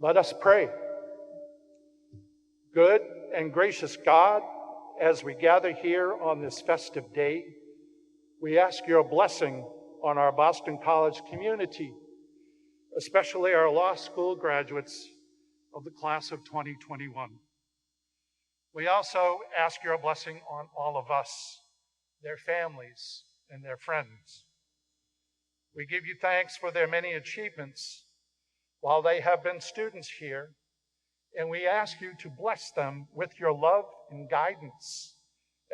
Let us pray. Good and gracious God, as we gather here on this festive day, we ask your blessing on our Boston College community, especially our law school graduates of the class of 2021. We also ask your blessing on all of us, their families, and their friends. We give you thanks for their many achievements while they have been students here, and we ask you to bless them with your love and guidance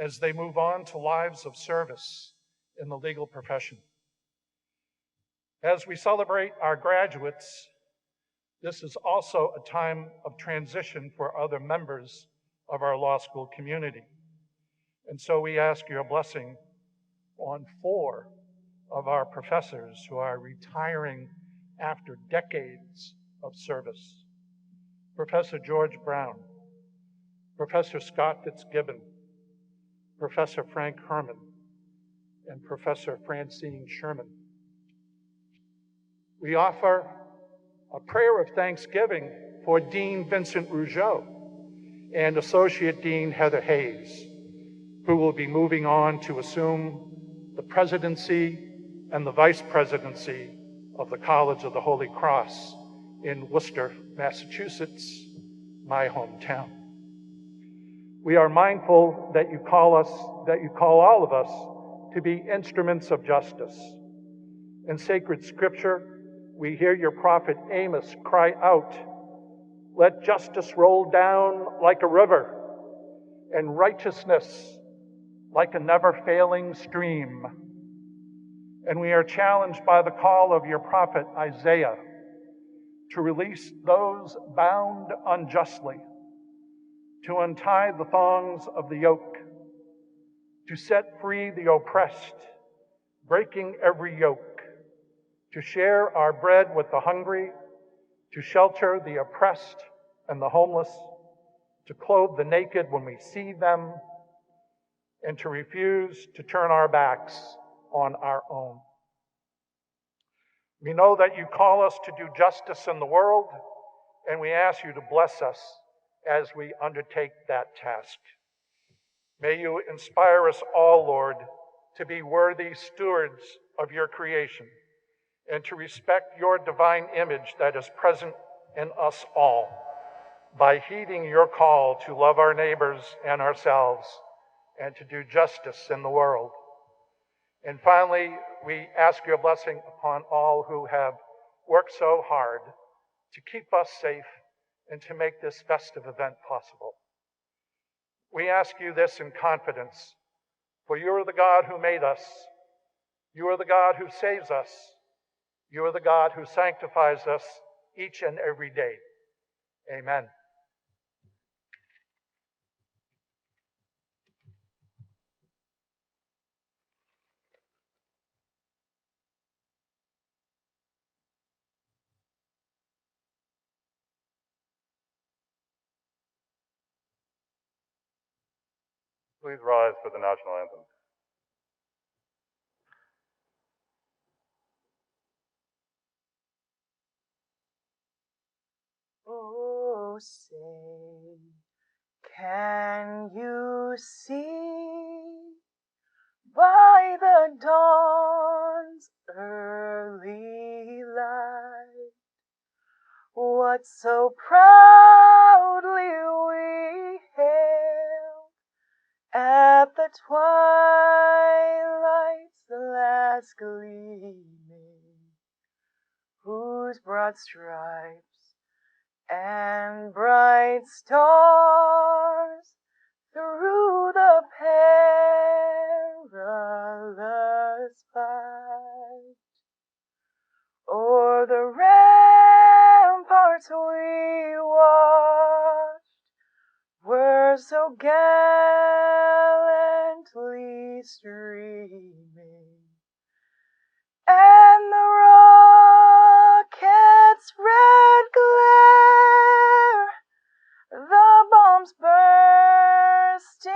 as they move on to lives of service in the legal profession. As we celebrate our graduates, this is also a time of transition for other members of our law school community. And so we ask your blessing on 4 of our professors who are retiring after decades of service. Professor George Brown, Professor Scott Fitzgibbon, Professor Frank Herman, and Professor Francine Sherman. We offer a prayer of thanksgiving for Dean Vincent Rougeau and Associate Dean Heather Hayes, who will be moving on to assume the presidency and the vice presidency of the College of the Holy Cross in Worcester, Massachusetts, my hometown. We are mindful that you call all of us to be instruments of justice. In sacred scripture, we hear your prophet Amos cry out, "Let justice roll down like a river, and righteousness like a never-failing stream." And we are challenged by the call of your prophet Isaiah to release those bound unjustly, to untie the thongs of the yoke, to set free the oppressed, breaking every yoke, to share our bread with the hungry, to shelter the oppressed and the homeless, to clothe the naked when we see them, and to refuse to turn our backs on our own. We know that you call us to do justice in the world, and we ask you to bless us as we undertake that task. May you inspire us all, Lord, to be worthy stewards of your creation and to respect your divine image that is present in us all by heeding your call to love our neighbors and ourselves and to do justice in the world. And finally, we ask your blessing upon all who have worked so hard to keep us safe and to make this festive event possible. We ask you this in confidence, for you are the God who made us. You are the God who saves us. You are the God who sanctifies us each and every day. Amen. Please rise for the National Anthem. Oh, say, can you see by the dawn's early light what so proudly we hailed at the twilight's last gleaming, whose broad stripes and bright stars through the perilous fight o'er the ramparts we watched were so gallantly streaming, and the rocket's red glare, the bombs bursting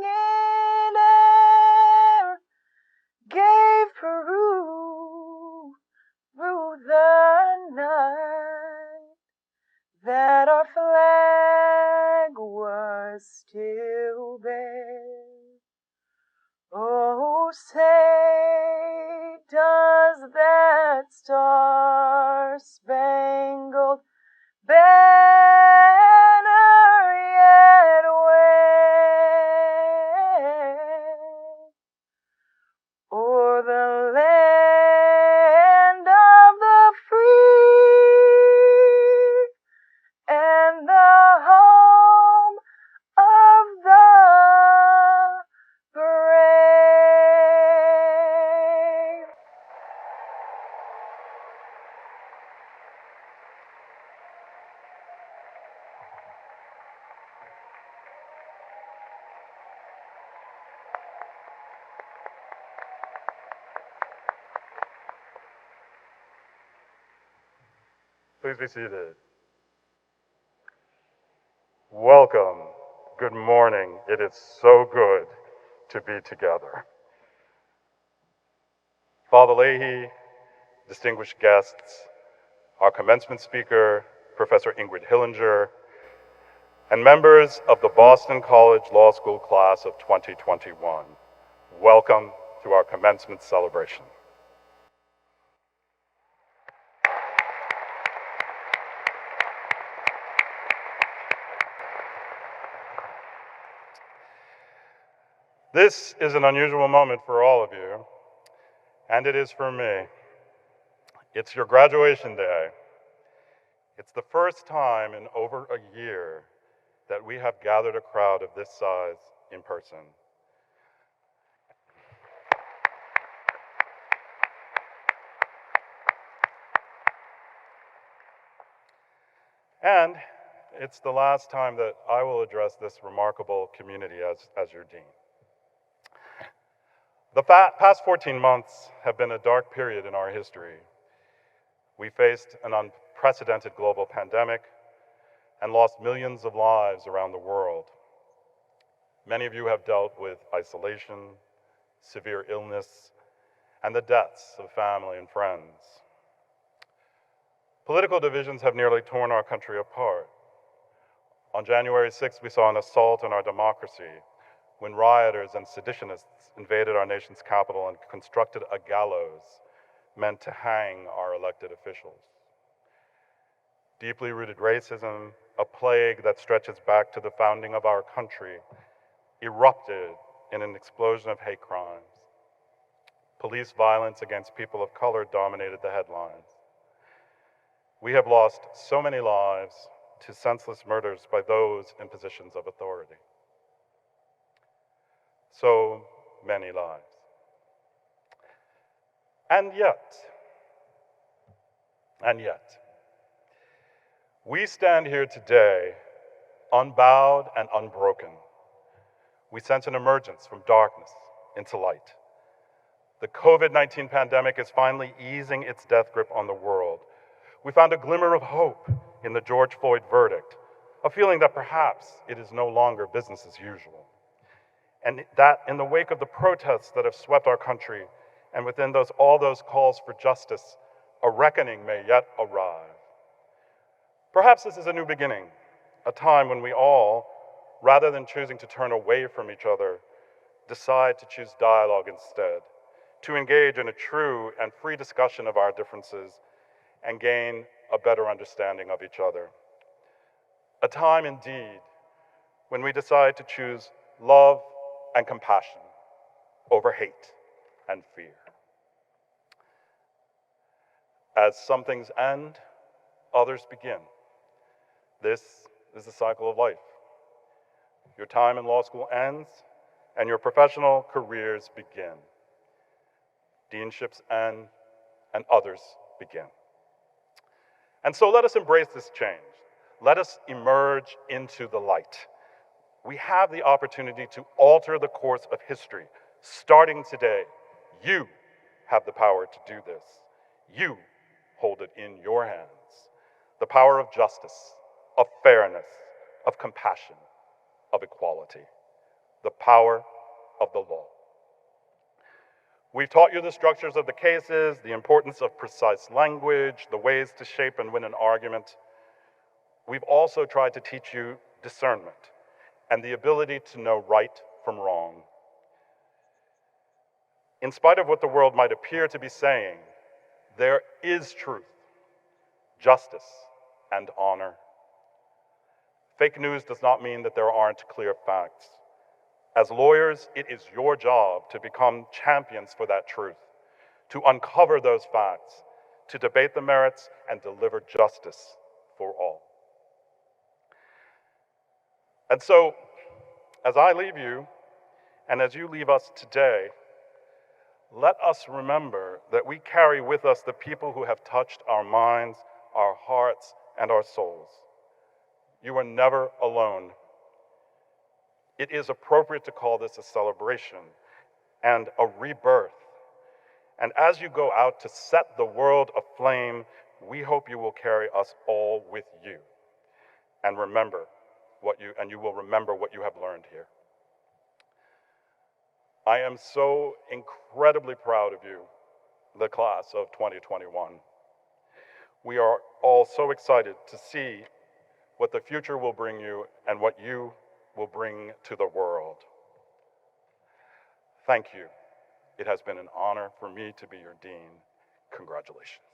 in air, gave proof through the night still there. Oh, say, does that star-spangled banner yet wave o'er the land of the free and the home of the brave? Please be seated. Welcome. Good morning. It is so good to be together. Father Leahy, distinguished guests, our commencement speaker, Professor Ingrid Hillinger, and members of the Boston College Law School class of 2021. Welcome to our commencement celebration. This is an unusual moment for all of you, and it is for me. It's your graduation day. It's the first time in over a year that we have gathered a crowd of this size in person. And it's the last time that I will address this remarkable community as your dean. The past 14 months have been a dark period in our history. We faced an unprecedented global pandemic and lost millions of lives around the world. Many of you have dealt with isolation, severe illness, and the deaths of family and friends. Political divisions have nearly torn our country apart. On January 6th, we saw an assault on our democracy when rioters and seditionists invaded our nation's capital and constructed a gallows meant to hang our elected officials. Deeply rooted racism, a plague that stretches back to the founding of our country, erupted in an explosion of hate crimes. Police violence against people of color dominated the headlines. We have lost so many lives to senseless murders by those in positions of authority. So many lives. And yet, we stand here today unbowed and unbroken. We sense an emergence from darkness into light. The COVID-19 pandemic is finally easing its death grip on the world. We found a glimmer of hope in the George Floyd verdict, a feeling that perhaps it is no longer business as usual. And that in the wake of the protests that have swept our country, and within all those calls for justice, a reckoning may yet arrive. Perhaps this is a new beginning, a time when we all, rather than choosing to turn away from each other, decide to choose dialogue instead, to engage in a true and free discussion of our differences and gain a better understanding of each other. A time indeed when we decide to choose love and compassion over hate and fear. As some things end, others begin. This is the cycle of life. Your time in law school ends, and your professional careers begin. Deanships end, and others begin. And so let us embrace this change. Let us emerge into the light. We have the opportunity to alter the course of history, starting today. You have the power to do this. You hold it in your hands. The power of justice, of fairness, of compassion, of equality. The power of the law. We've taught you the structures of the cases, the importance of precise language, the ways to shape and win an argument. We've also tried to teach you discernment and the ability to know right from wrong. In spite of what the world might appear to be saying, there is truth, justice, and honor. Fake news does not mean that there aren't clear facts. As lawyers, it is your job to become champions for that truth, to uncover those facts, to debate the merits, and deliver justice for all. And so, as I leave you, and as you leave us today, let us remember that we carry with us the people who have touched our minds, our hearts, and our souls. You are never alone. It is appropriate to call this a celebration and a rebirth. And as you go out to set the world aflame, we hope you will carry us all with you and you will remember what you have learned here. I am so incredibly proud of you, the class of 2021. We are all so excited to see what the future will bring you and what you will bring to the world. Thank you. It has been an honor for me to be your dean. Congratulations.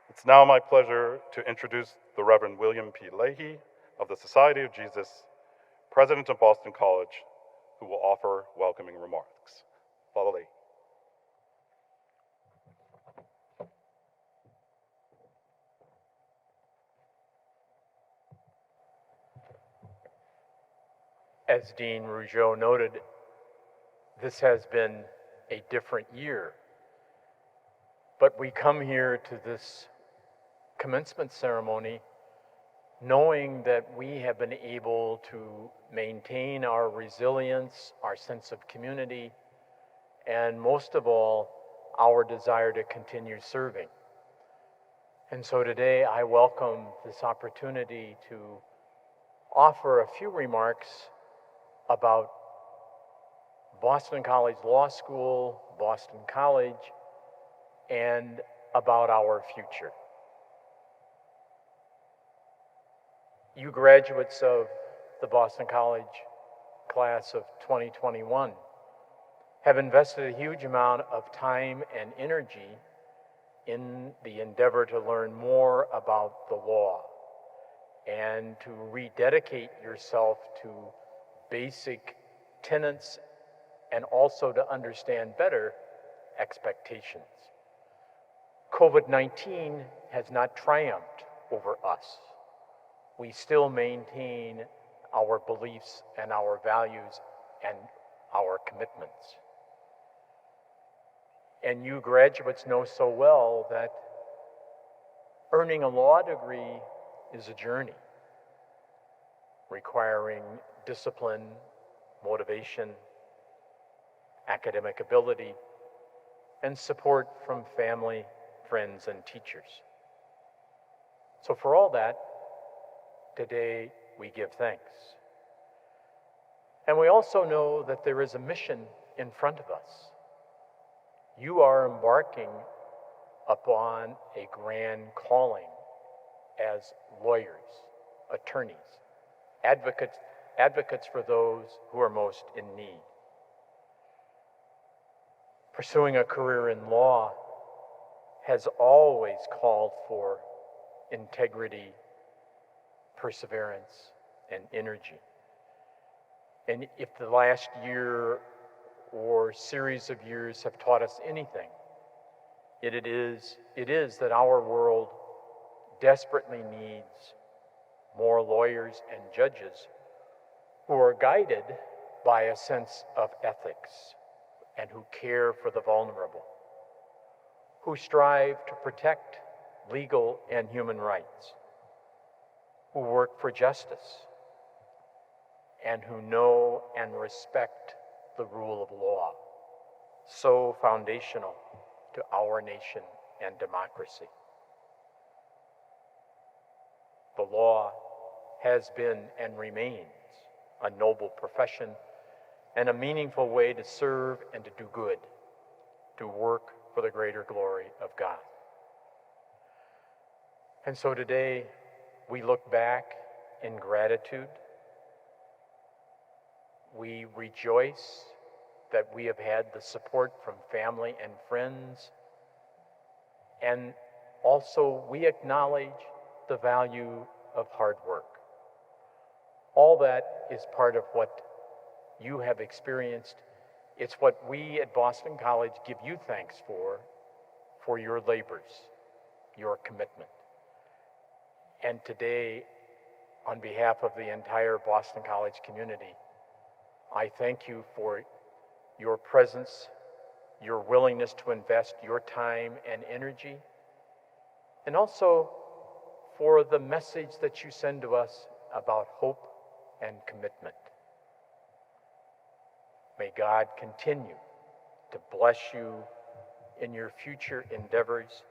It's now my pleasure to introduce the Reverend William P. Leahy of the Society of Jesus, President of Boston College, who will offer welcoming remarks. Father Leahy. As Dean Rougeau noted, this has been a different year, but we come here to this commencement ceremony knowing that we have been able to maintain our resilience, our sense of community, and most of all, our desire to continue serving. And so today I welcome this opportunity to offer a few remarks about Boston College Law School, Boston College, and about our future. You graduates of the Boston College class of 2021 have invested a huge amount of time and energy in the endeavor to learn more about the law and to rededicate yourself to basic tenets and also to understand better expectations. COVID-19 has not triumphed over us. We still maintain our beliefs and our values and our commitments. And you graduates know so well that earning a law degree is a journey requiring discipline, motivation, academic ability, and support from family, friends, and teachers. So for all that, today we give thanks. And we also know that there is a mission in front of us. You are embarking upon a grand calling as lawyers, attorneys, advocates for those who are most in need. Pursuing a career in law has always called for integrity, perseverance, and energy. And if the last year or series of years have taught us anything, it is that our world desperately needs more lawyers and judges who are guided by a sense of ethics and who care for the vulnerable, who strive to protect legal and human rights, who work for justice, and who know and respect the rule of law, so foundational to our nation and democracy. The law has been and remains a noble profession and a meaningful way to serve and to do good, to work for the greater glory of God. And so today, we look back in gratitude. We rejoice that we have had the support from family and friends. And also, we acknowledge the value of hard work. All that is part of what you have experienced. It's what we at Boston College give you thanks for your labors, your commitment. And today, on behalf of the entire Boston College community, I thank you for your presence, your willingness to invest your time and energy, and also for the message that you send to us about hope and commitment. May God continue to bless you in your future endeavors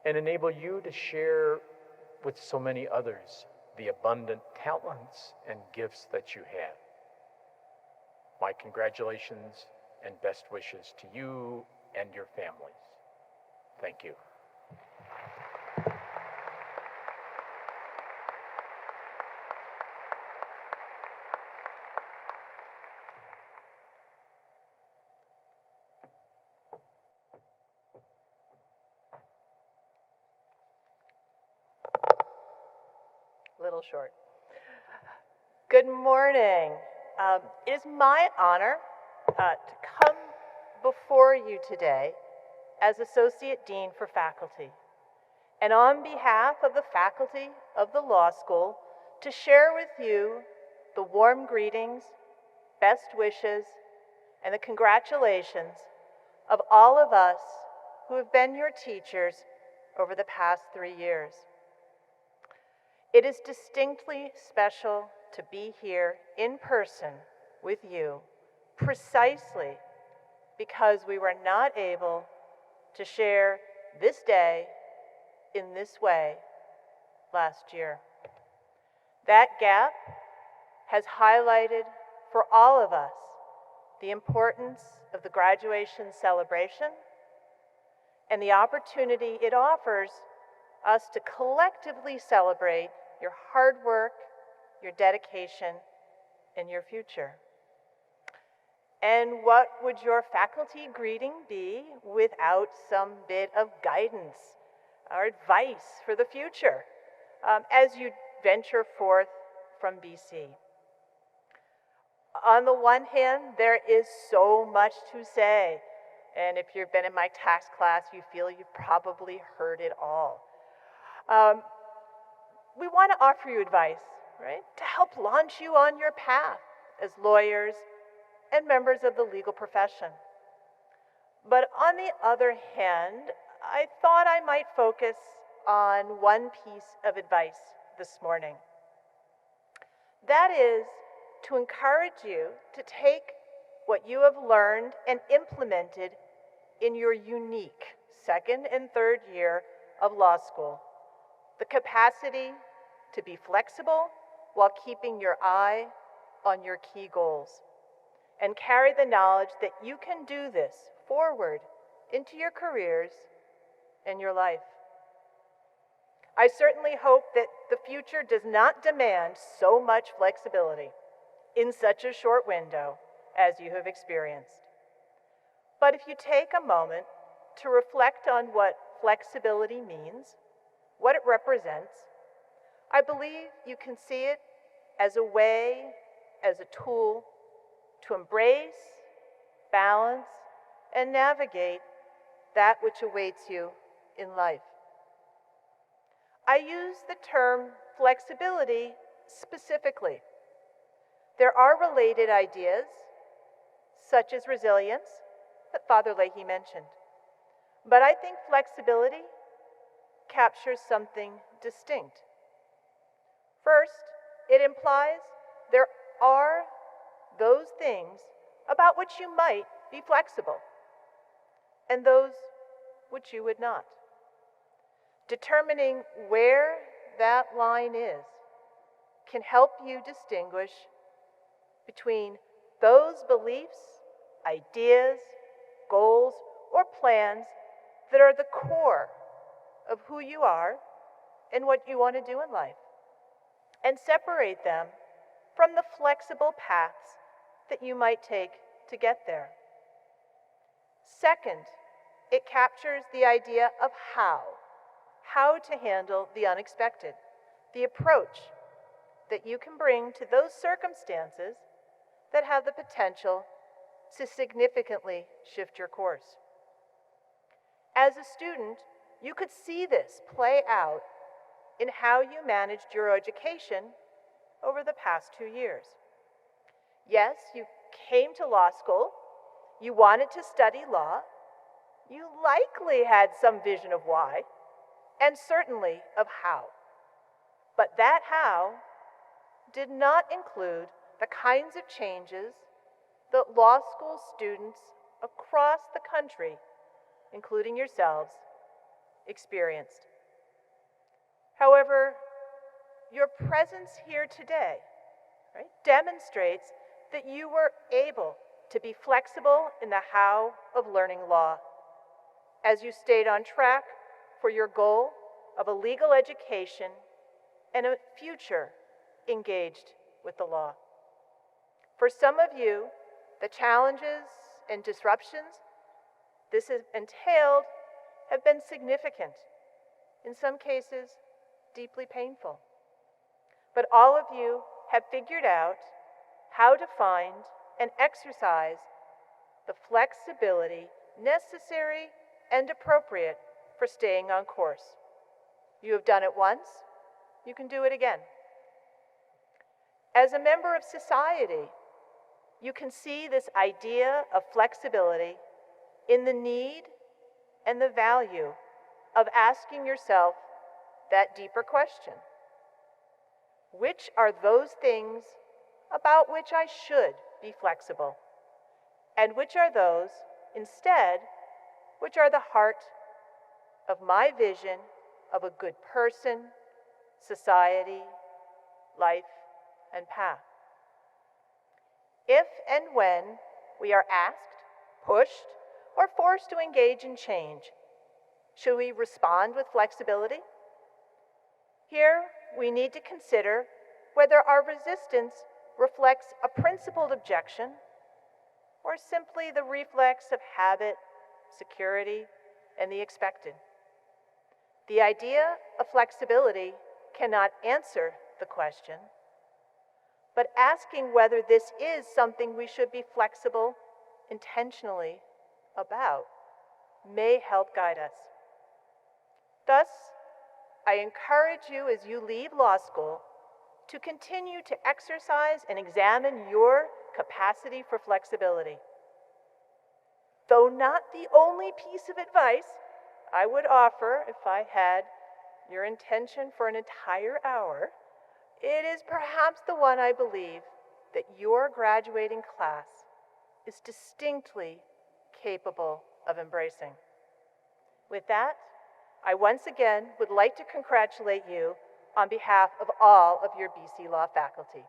and enable you to share with so many others the abundant talents and gifts that you have. My congratulations and best wishes to you and your families. Thank you. Little short. Good morning. It is my honor to come before you today as Associate Dean for Faculty, and on behalf of the faculty of the law school, to share with you the warm greetings, best wishes, and the congratulations of all of us who have been your teachers over the past 3 years. It is distinctly special to be here in person with you, precisely because we were not able to share this day in this way last year. That gap has highlighted for all of us the importance of the graduation celebration and the opportunity it offers us to collectively celebrate your hard work, your dedication, and your future. And what would your faculty greeting be without some bit of guidance or advice for the future as you venture forth from BC? On the one hand, there is so much to say. And if you've been in my tax class, you feel you've probably heard it all. We want to offer you advice, right, to help launch you on your path as lawyers and members of the legal profession. But on the other hand, I thought I might focus on one piece of advice this morning. That is to encourage you to take what you have learned and implemented in your unique second and third year of law school. The capacity to be flexible while keeping your eye on your key goals, and carry the knowledge that you can do this forward into your careers and your life. I certainly hope that the future does not demand so much flexibility in such a short window as you have experienced. But if you take a moment to reflect on what flexibility means, what it represents, I believe you can see it as a way, as a tool to embrace, balance, and navigate that which awaits you in life. I use the term flexibility specifically. There are related ideas, such as resilience, that Father Leahy mentioned. But I think flexibility captures something distinct. First, it implies there are those things about which you might be flexible, and those which you would not. Determining where that line is can help you distinguish between those beliefs, ideas, goals, or plans that are the core of who you are and what you want to do in life, and separate them from the flexible paths that you might take to get there. Second, it captures the idea of how to handle the unexpected, the approach that you can bring to those circumstances that have the potential to significantly shift your course. As a student, you could see this play out in how you managed your education over the past 2 years. Yes, you came to law school, you wanted to study law, you likely had some vision of why, and certainly of how. But that how did not include the kinds of changes that law school students across the country, including yourselves, experienced. However, your presence here today, right, demonstrates that you were able to be flexible in the how of learning law, as you stayed on track for your goal of a legal education and a future engaged with the law. For some of you, the challenges and disruptions this has entailed have been significant, in some cases, deeply painful. But all of you have figured out how to find and exercise the flexibility necessary and appropriate for staying on course. You have done it once, you can do it again. As a member of society, you can see this idea of flexibility in the need and the value of asking yourself that deeper question. Which are those things about which I should be flexible? And which are those, instead, which are the heart of my vision of a good person, society, life, and path? If and when we are asked, pushed, or forced to engage in change, should we respond with flexibility? Here, we need to consider whether our resistance reflects a principled objection or simply the reflex of habit, security, and the expected. The idea of flexibility cannot answer the question, but asking whether this is something we should be flexible intentionally about may help guide us. Thus, I encourage you as you leave law school to continue to exercise and examine your capacity for flexibility. Though not the only piece of advice I would offer if I had your intention for an entire hour, it is perhaps the one I believe that your graduating class is distinctly capable of embracing. With that, I once again would like to congratulate you on behalf of all of your BC Law faculty.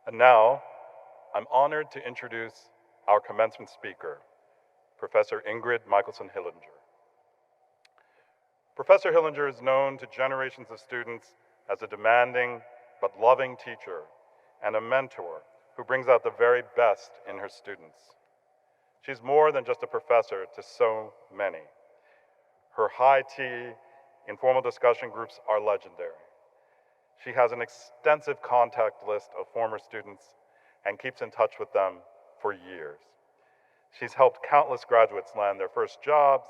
And now, I'm honored to introduce our commencement speaker, Professor Ingrid Michelson-Hillinger. Professor Hillinger is known to generations of students as a demanding but loving teacher and a mentor who brings out the very best in her students. She's more than just a professor to so many. Her high tea, informal discussion groups are legendary. She has an extensive contact list of former students and keeps in touch with them for years. She's helped countless graduates land their first jobs.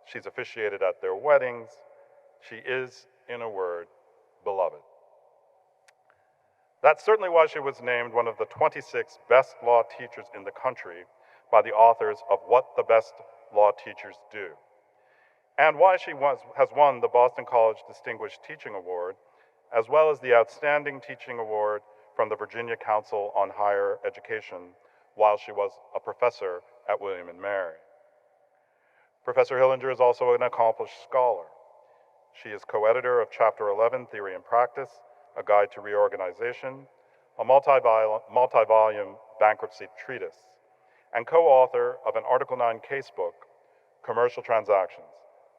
She's officiated at their weddings. She is, in a word, beloved. That's certainly why she was named one of the 26 best law teachers in the country by the authors of What the Best Law Teachers Do, and why she has won the Boston College Distinguished Teaching Award as well as the Outstanding Teaching Award from the Virginia Council on Higher Education while she was a professor at William & Mary. Professor Hillinger is also an accomplished scholar. She is co-editor of Chapter 11, Theory and Practice, A Guide to Reorganization, a multi-volume bankruptcy treatise, and co-author of an Article 9 casebook, Commercial Transactions,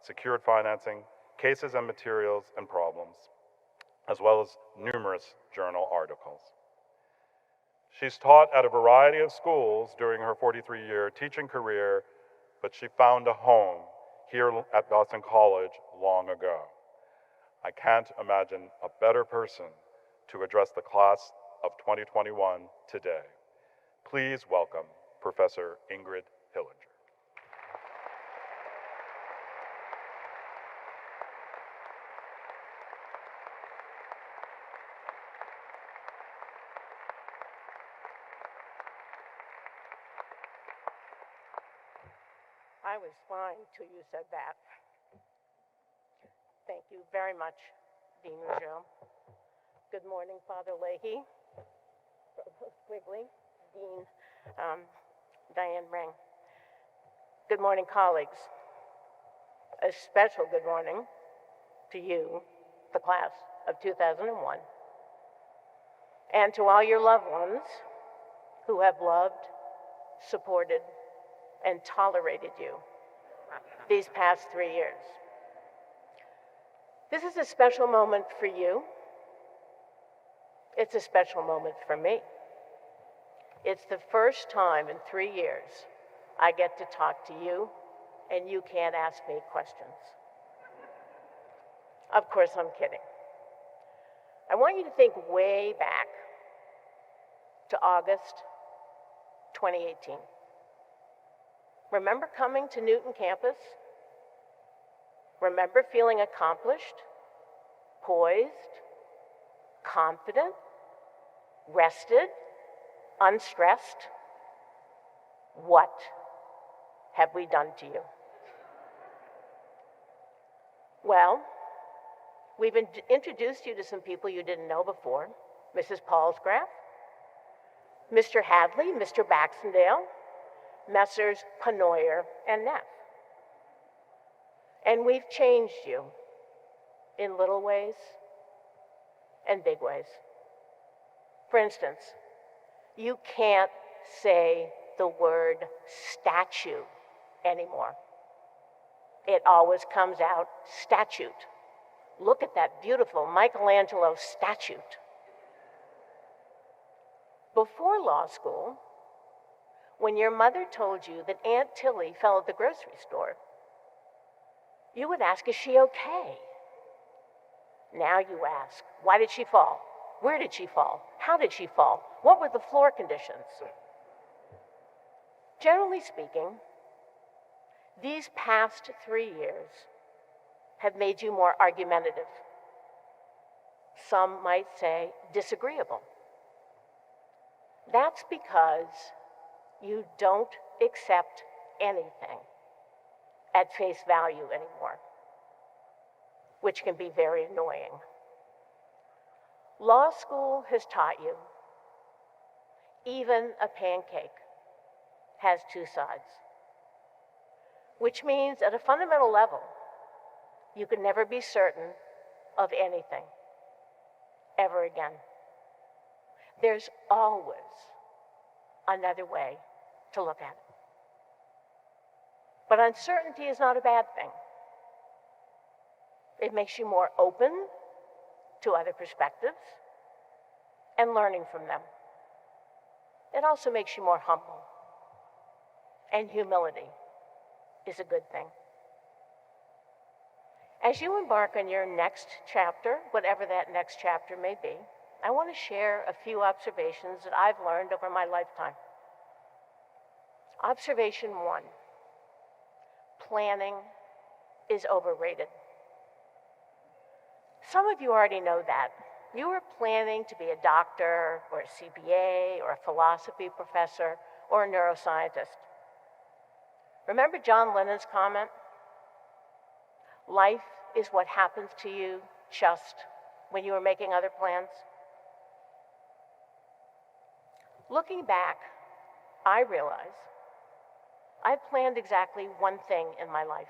Secured Financing, Cases and Materials and Problems, as well as numerous journal articles. She's taught at a variety of schools during her 43-year teaching career, but she found a home here at Boston College long ago. I can't imagine a better person to address the class of 2021 today. Please welcome Professor Ingrid Hillinger. I was fine till you said that. Thank you very much, Dean Rougeau. Good morning, Father Leahy, Provost Quigley, Dean Diane Ring. Good morning, colleagues. A special good morning to you, the class of 2001, and to all your loved ones who have loved, supported, and tolerated you these past 3 years. This is a special moment for you. It's a special moment for me. It's the first time in 3 years I get to talk to you and you can't ask me questions. Of course, I'm kidding. I want you to think way back to August 2018. Remember coming to Newton campus? Remember feeling accomplished, poised, confident, rested, unstressed? What have we done to you? Well, we've introduced you to some people you didn't know before. Mrs. Palsgraf, Mr. Hadley, Mr. Baxendale, Messrs. Panoyer and Neff. And we've changed you in little ways and big ways. For instance, you can't say the word statue anymore. It always comes out statute. Look at that beautiful Michelangelo statute. Before law school, when your mother told you that Aunt Tilly fell at the grocery store, you would ask, is she okay? Now you ask, why did she fall? Where did she fall? How did she fall? What were the floor conditions? Generally speaking, these past 3 years have made you more argumentative. Some might say disagreeable. That's because you don't accept anything at face value anymore, which can be very annoying. Law school has taught you even a pancake has two sides, which means at a fundamental level, you can never be certain of anything ever again. There's always another way to look at it. But uncertainty is not a bad thing. It makes you more open to other perspectives and learning from them. It also makes you more humble. And humility is a good thing. As you embark on your next chapter, whatever that next chapter may be, I want to share a few observations that I've learned over my lifetime. Observation 1, planning is overrated. Some of you already know that. You were planning to be a doctor or a CPA or a philosophy professor or a neuroscientist. Remember John Lennon's comment? Life is what happens to you just when you were making other plans? Looking back, I realize I planned exactly one thing in my life.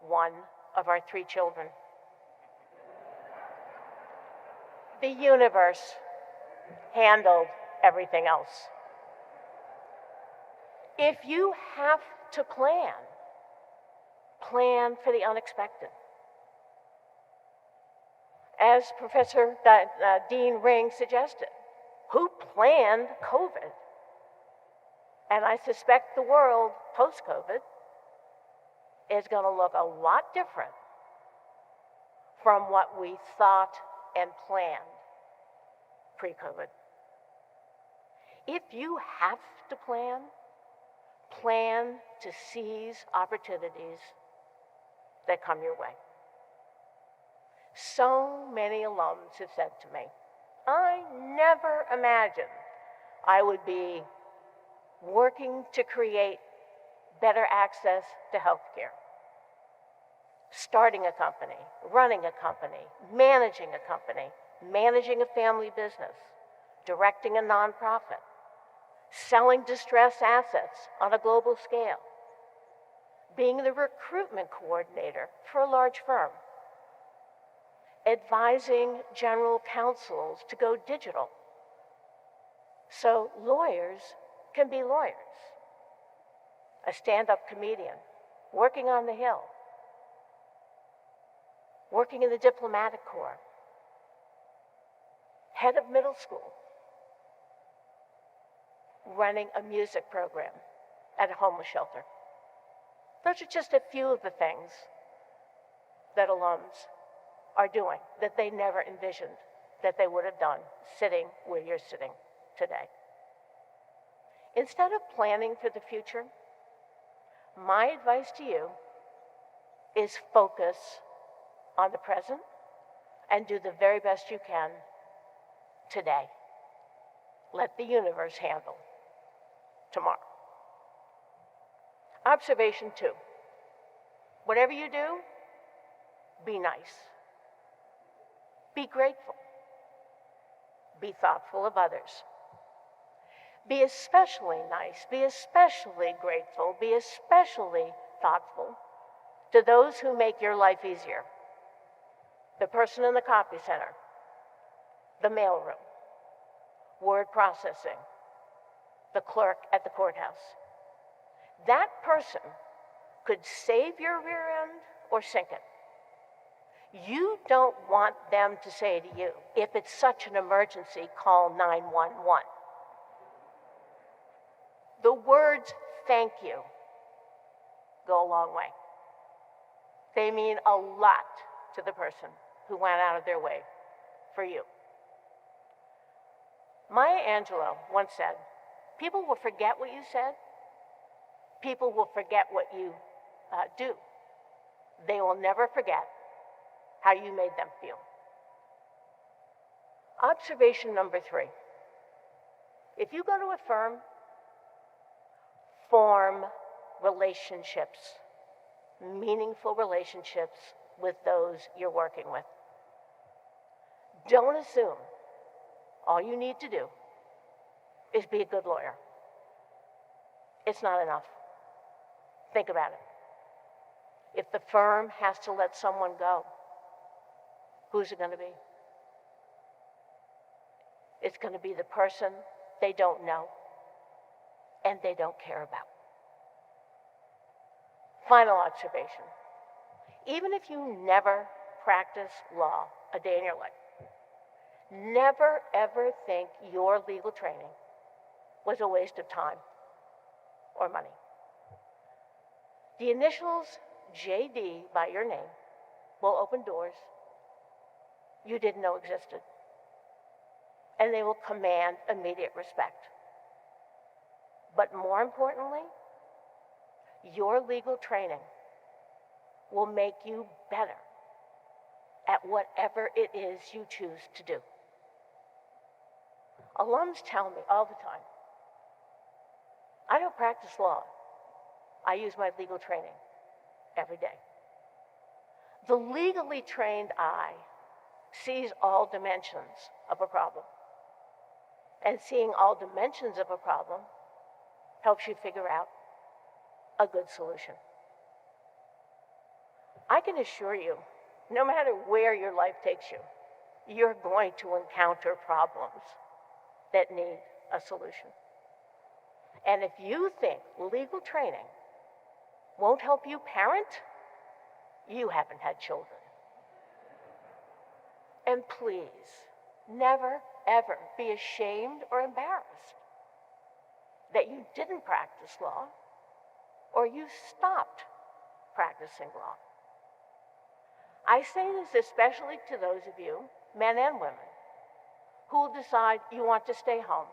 One of our 3 children. The universe handled everything else. If you have to plan for the unexpected. As Professor Dean Ring suggested, who planned COVID? And I suspect the world post-COVID is going to look a lot different from what we thought and planned pre-COVID. If you have to plan to seize opportunities that come your way. So many alums have said to me, I never imagined I would be working to create better access to healthcare. Starting a company, running a company, managing a family business, directing a nonprofit, selling distressed assets on a global scale, being the recruitment coordinator for a large firm, advising general counsels to go digital so lawyers can be lawyers, a stand-up comedian, working on the Hill, working in the diplomatic corps, head of middle school, running a music program at a homeless shelter. Those are just a few of the things that alums are doing that they never envisioned that they would have done sitting where you're sitting today. Instead of planning for the future, my advice to you is focus on the present and do the very best you can today. Let the universe handle tomorrow. Observation 2. Whatever you do, be nice. Be grateful. Be thoughtful of others. Be especially nice, be especially grateful, be especially thoughtful to those who make your life easier. The person in the copy center, the mailroom, word processing, the clerk at the courthouse. That person could save your rear end or sink it. You don't want them to say to you, if it's such an emergency, call 911. The words thank you go a long way. They mean a lot to the person who went out of their way for you. Maya Angelou once said, people will forget what you said. People will forget what you do. They will never forget how you made them feel. Observation number 3. If you go to a firm, form relationships, meaningful relationships with those you're working with. Don't assume all you need to do is be a good lawyer. It's not enough. Think about it. If the firm has to let someone go, who's it going to be? It's going to be the person they don't know and they don't care about. Final observation. Even if you never practice law a day in your life, never ever think your legal training was a waste of time or money. The initials JD by your name will open doors you didn't know existed, and they will command immediate respect. But more importantly, your legal training will make you better at whatever it is you choose to do. Alums tell me all the time, I don't practice law. I use my legal training every day. The legally trained eye sees all dimensions of a problem. And seeing all dimensions of a problem helps you figure out a good solution. I can assure you, no matter where your life takes you, you're going to encounter problems that need a solution. And if you think legal training won't help you parent, you haven't had children. And please, never, ever be ashamed or embarrassed that you didn't practice law or you stopped practicing law. I say this especially to those of you, men and women, who will decide you want to stay home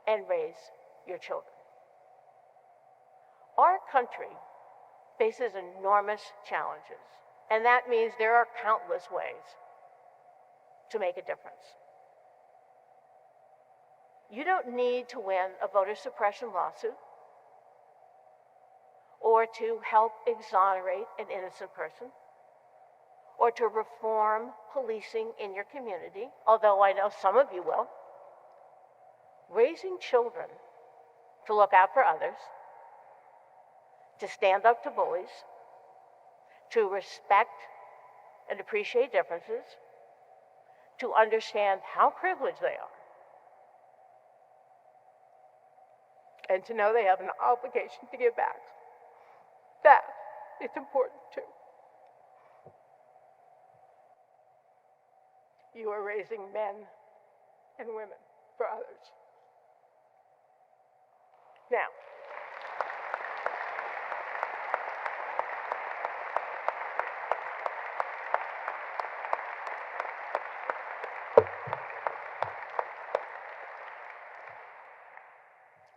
and raise your children. Our country faces enormous challenges, and that means there are countless ways to make a difference. You don't need to win a voter suppression lawsuit or to help exonerate an innocent person or to reform policing in your community, although I know some of you will. Raising children to look out for others, to stand up to bullies, to respect and appreciate differences, to understand how privileged they are, and to know they have an obligation to give back. That is important too. You are raising men and women for others. Now,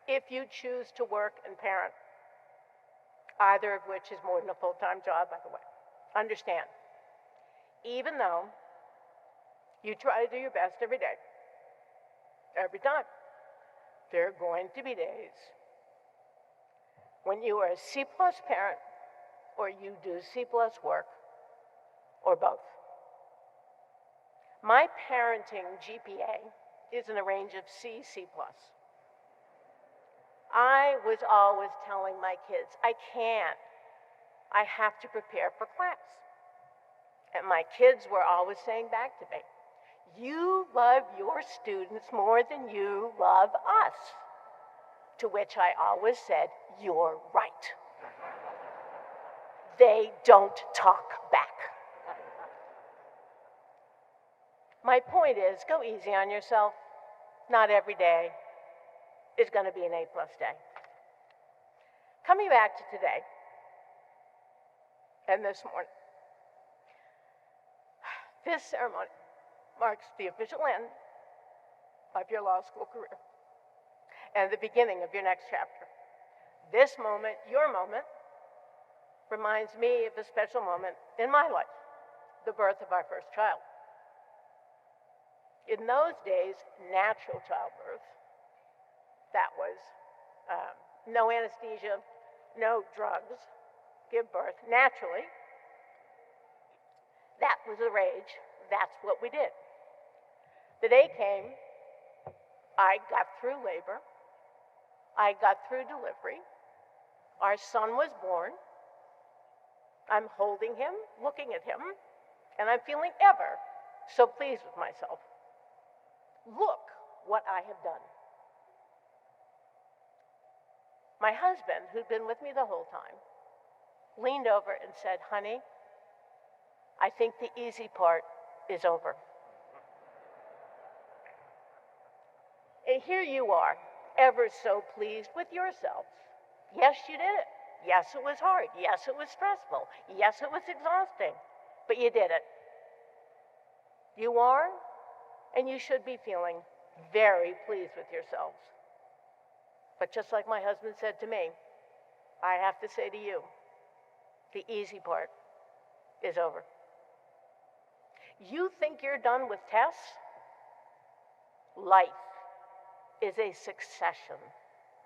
if you choose to work and parent, either of which is more than a full-time job, by the way, understand, even though you try to do your best every day, every time, there are going to be days when you are a C+ parent or you do C+ work or both. My parenting GPA is in the range of C, C+. I was always telling my kids, I have to prepare for class. And my kids were always saying back to me, you love your students more than you love us. To which I always said, you're right. They don't talk back. My point is, go easy on yourself. Not every day is going to be an A+ day. Coming back to today and this morning, this ceremony marks the official end of your law school career and the beginning of your next chapter. This moment, your moment, reminds me of a special moment in my life, the birth of our first child. In those days, natural childbirth, that was no anesthesia, no drugs, give birth naturally. That was the rage. That's what we did. The day came, I got through labor, I got through delivery, our son was born, I'm holding him, looking at him, and I'm feeling ever so pleased with myself. Look what I have done. My husband, who'd been with me the whole time, leaned over and said, honey, I think the easy part is over. And here you are, ever so pleased with yourselves. Yes, you did it. Yes, it was hard. Yes, it was stressful. Yes, it was exhausting. But you did it. You are, and you should be feeling very pleased with yourselves. But just like my husband said to me, I have to say to you, the easy part is over. You think you're done with tests? Life is a succession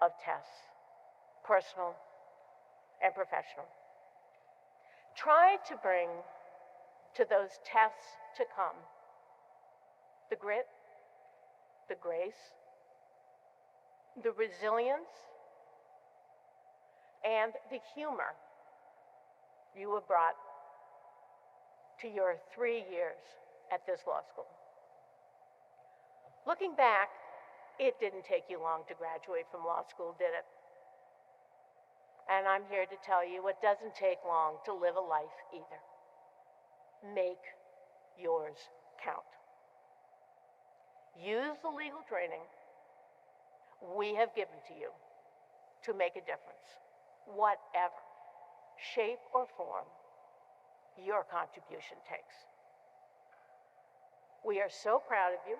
of tests, personal and professional. Try to bring to those tests to come. The grit, the grace, the resilience, and the humor you have brought to your 3 years at this law school. Looking back, it didn't take you long to graduate from law school, did it? And I'm here to tell you it doesn't take long to live a life either. Make yours count. Use the legal training we have given to you to make a difference, whatever shape or form your contribution takes. We are so proud of you.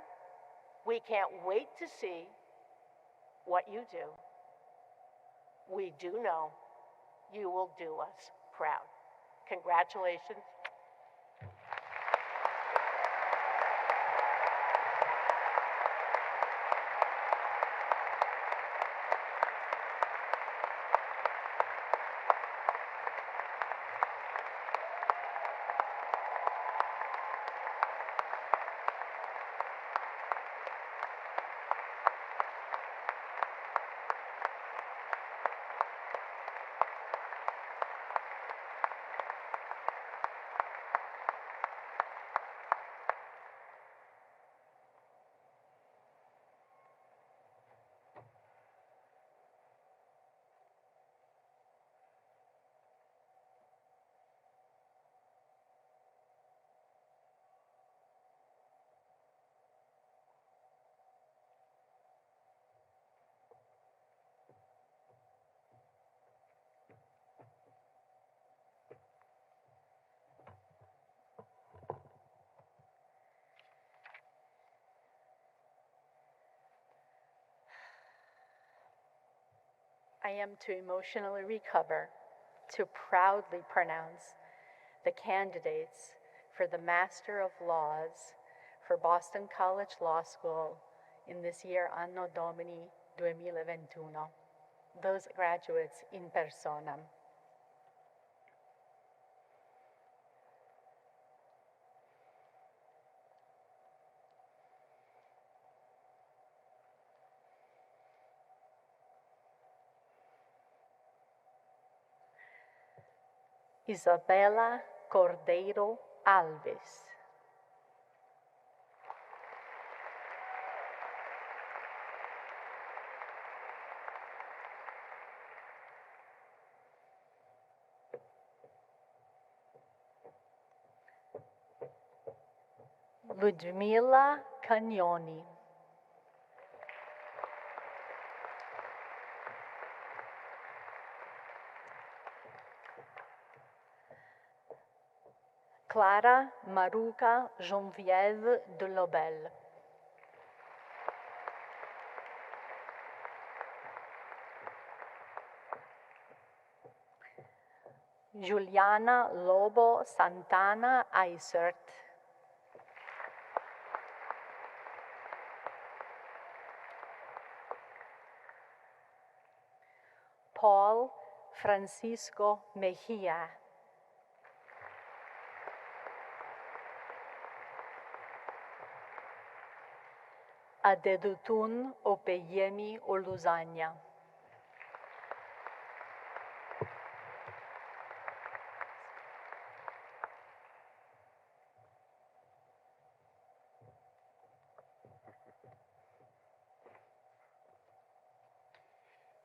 We can't wait to see what you do. We do know you will do us proud. Congratulations. I am to emotionally recover, to proudly pronounce the candidates for the Master of Laws for Boston College Law School in this year Anno Domini 2021. Those graduates in persona. Isabella Cordeiro Alves. Ludmila Cagnoni. Clara Maruca Geneviève de Lobel. Juliana Lobo Santana Eisert. Paul Francisco Mejia. Adedutun Opeyemi Oluzanya.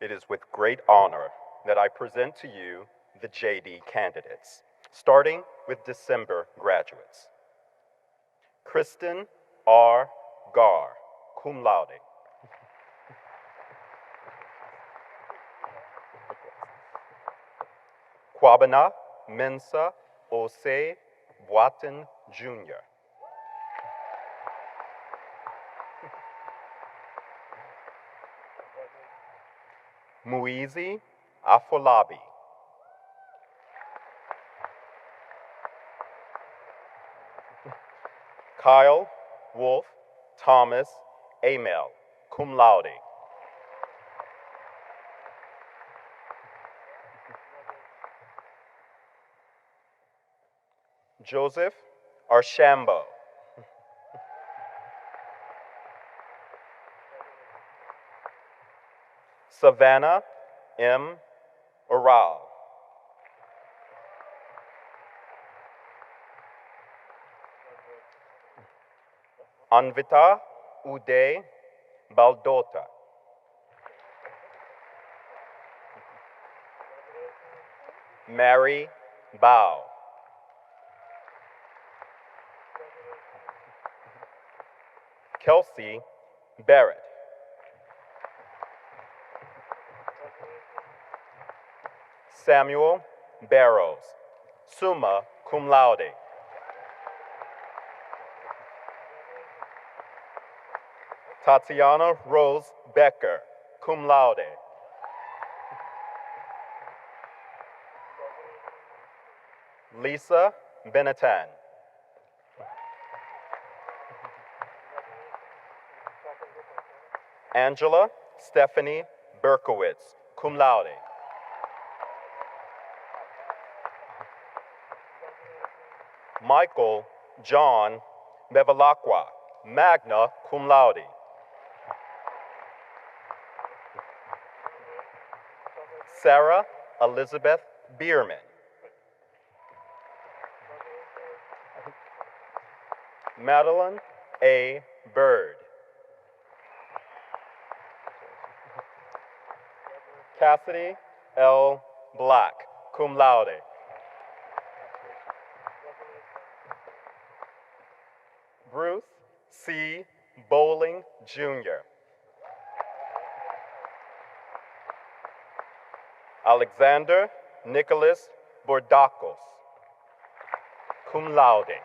It is with great honor that I present to you the JD candidates, starting with December graduates. Kristen R. Gar, cum laude. Kwabena Mensa Ose Boatin Jr. Muizi Afolabi. Kyle Wolf Thomas Amel, cum laude. Joseph Archambault. Savannah M. Oral. Anvita Uday Baldota. Mary Bao. Kelsey Barrett. Samuel Barrows, summa cum laude. Tatiana Rose Becker, cum laude. Lisa Benetton. Angela Stephanie Berkowitz, cum laude. Michael John Bevilacqua, magna cum laude. Sarah Elizabeth Bierman. Madeline A. Bird. Cassidy L. Black, cum laude. Bruce C. Bowling, Jr. Alexander Nicholas Bordakos, cum laude.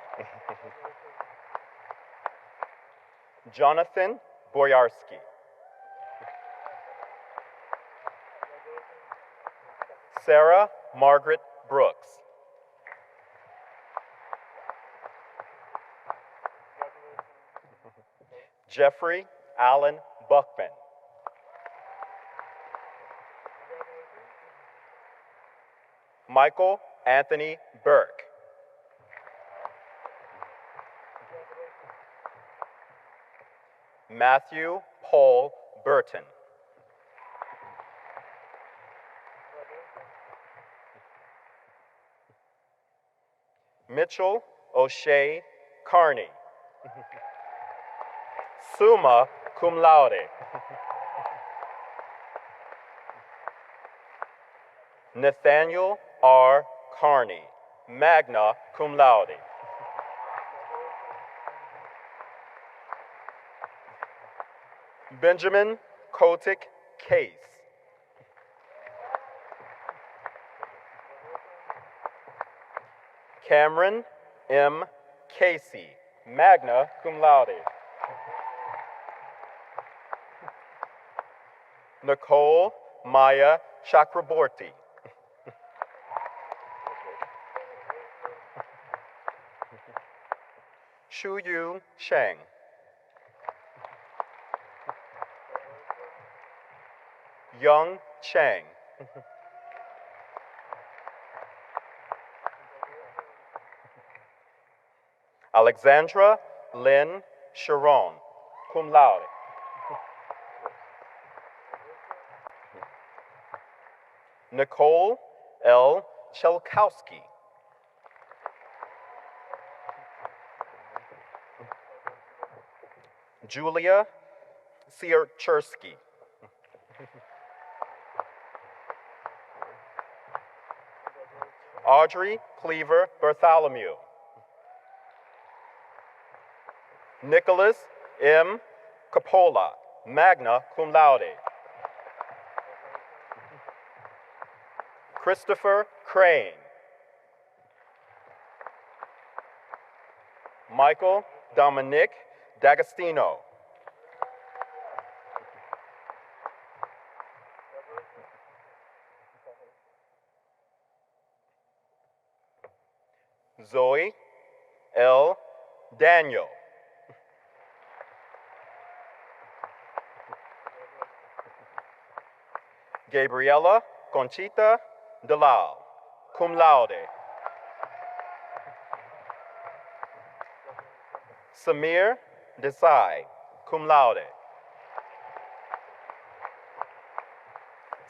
Jonathan Boyarsky. Sarah Margaret Brooks. Jeffrey Allen Buckman. Michael Anthony Burke. Matthew Paul Burton. Mitchell O'Shea Carney, summa cum laude. Nathaniel R. Carney, magna cum laude. Benjamin Kotick Case. Cameron M. Casey, magna cum laude. Nicole Maya Chakraborty. Shuyu Sheng. Young Chang. Alexandra Lynn Sharon, cum laude. Nicole L. Chelkowski. Julia Sierczewski. Audrey Cleaver Bartholomew. Nicholas M. Capola, magna cum laude. Christopher Crane. Michael Dominic D'Agostino. Zoe L. Daniel. Gabriela Conchita Dalal, cum laude. Samir Desai, cum laude.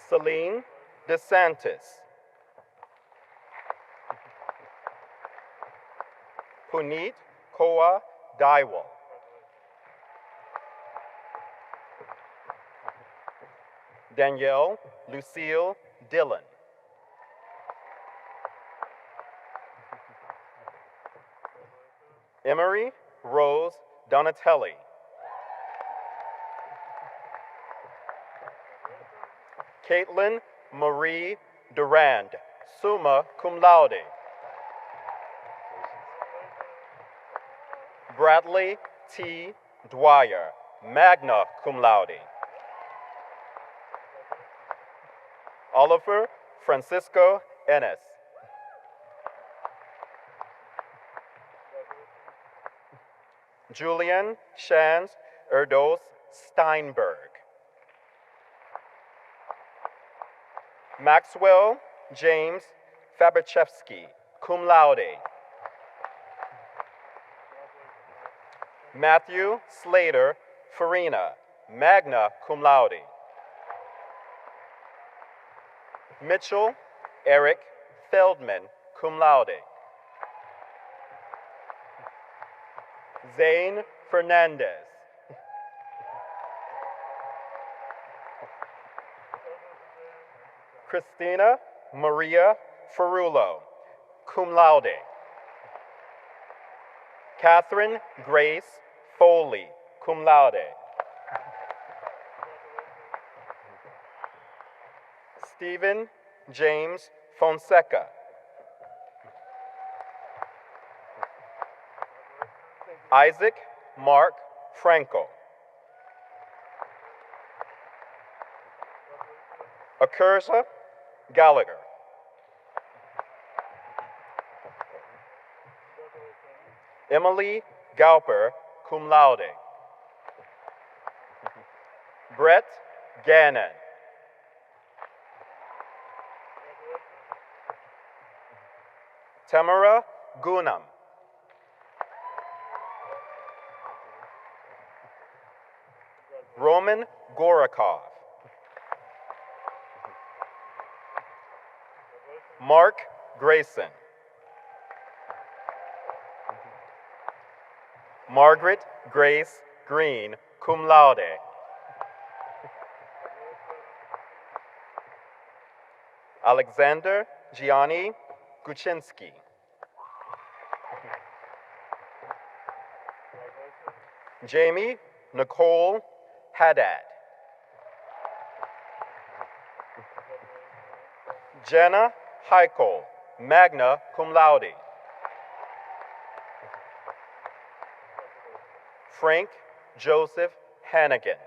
Celine DeSantis. Puneet Koa Daiwal. Danielle Lucille Dillon. Emery Rose Donatelli. Caitlin Marie Durand, summa cum laude. Bradley T. Dwyer, magna cum laude. Oliver Francisco Ennis. Julian Shans Erdos Steinberg. Maxwell James Faberchevsky, cum laude. Matthew Slater Farina, magna cum laude. Mitchell Eric Feldman, cum laude. Zane Fernandez. Christina Maria Ferrulo, cum laude. Catherine Grace Foley, cum laude. Stephen James Fonseca. Isaac Mark Franco. Akursa Gallagher. Emily Galper, cum laude. Brett Gannon. Tamara Gunam. Roman Gorakov. Mark Grayson. Margaret Grace Green, cum laude. Alexander Gianni Guczynski. Jamie Nicole Haddad. Jenna Heichel, magna cum laude. Frank Joseph Hannigan.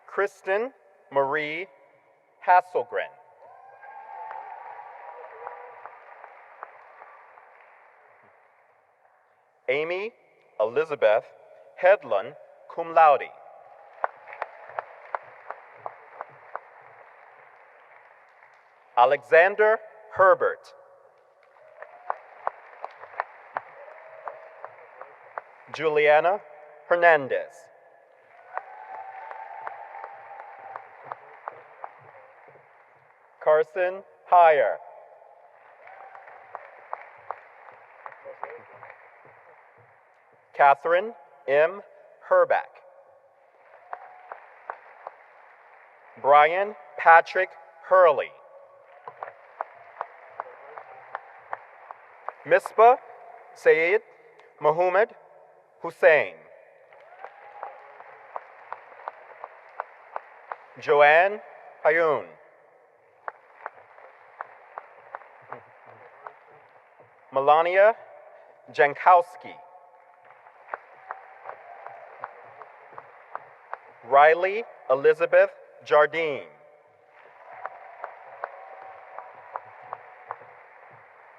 Kristen Marie Hasselgren. Amy Elizabeth Headland, cum laude. Alexander Herbert. Juliana Hernandez. Carson Heyer. Catherine M. Herback. Brian Patrick Hurley. Misbah Sayed Muhammad Hussein. Joanne Hayun. Melania Jankowski. Riley Elizabeth Jardine.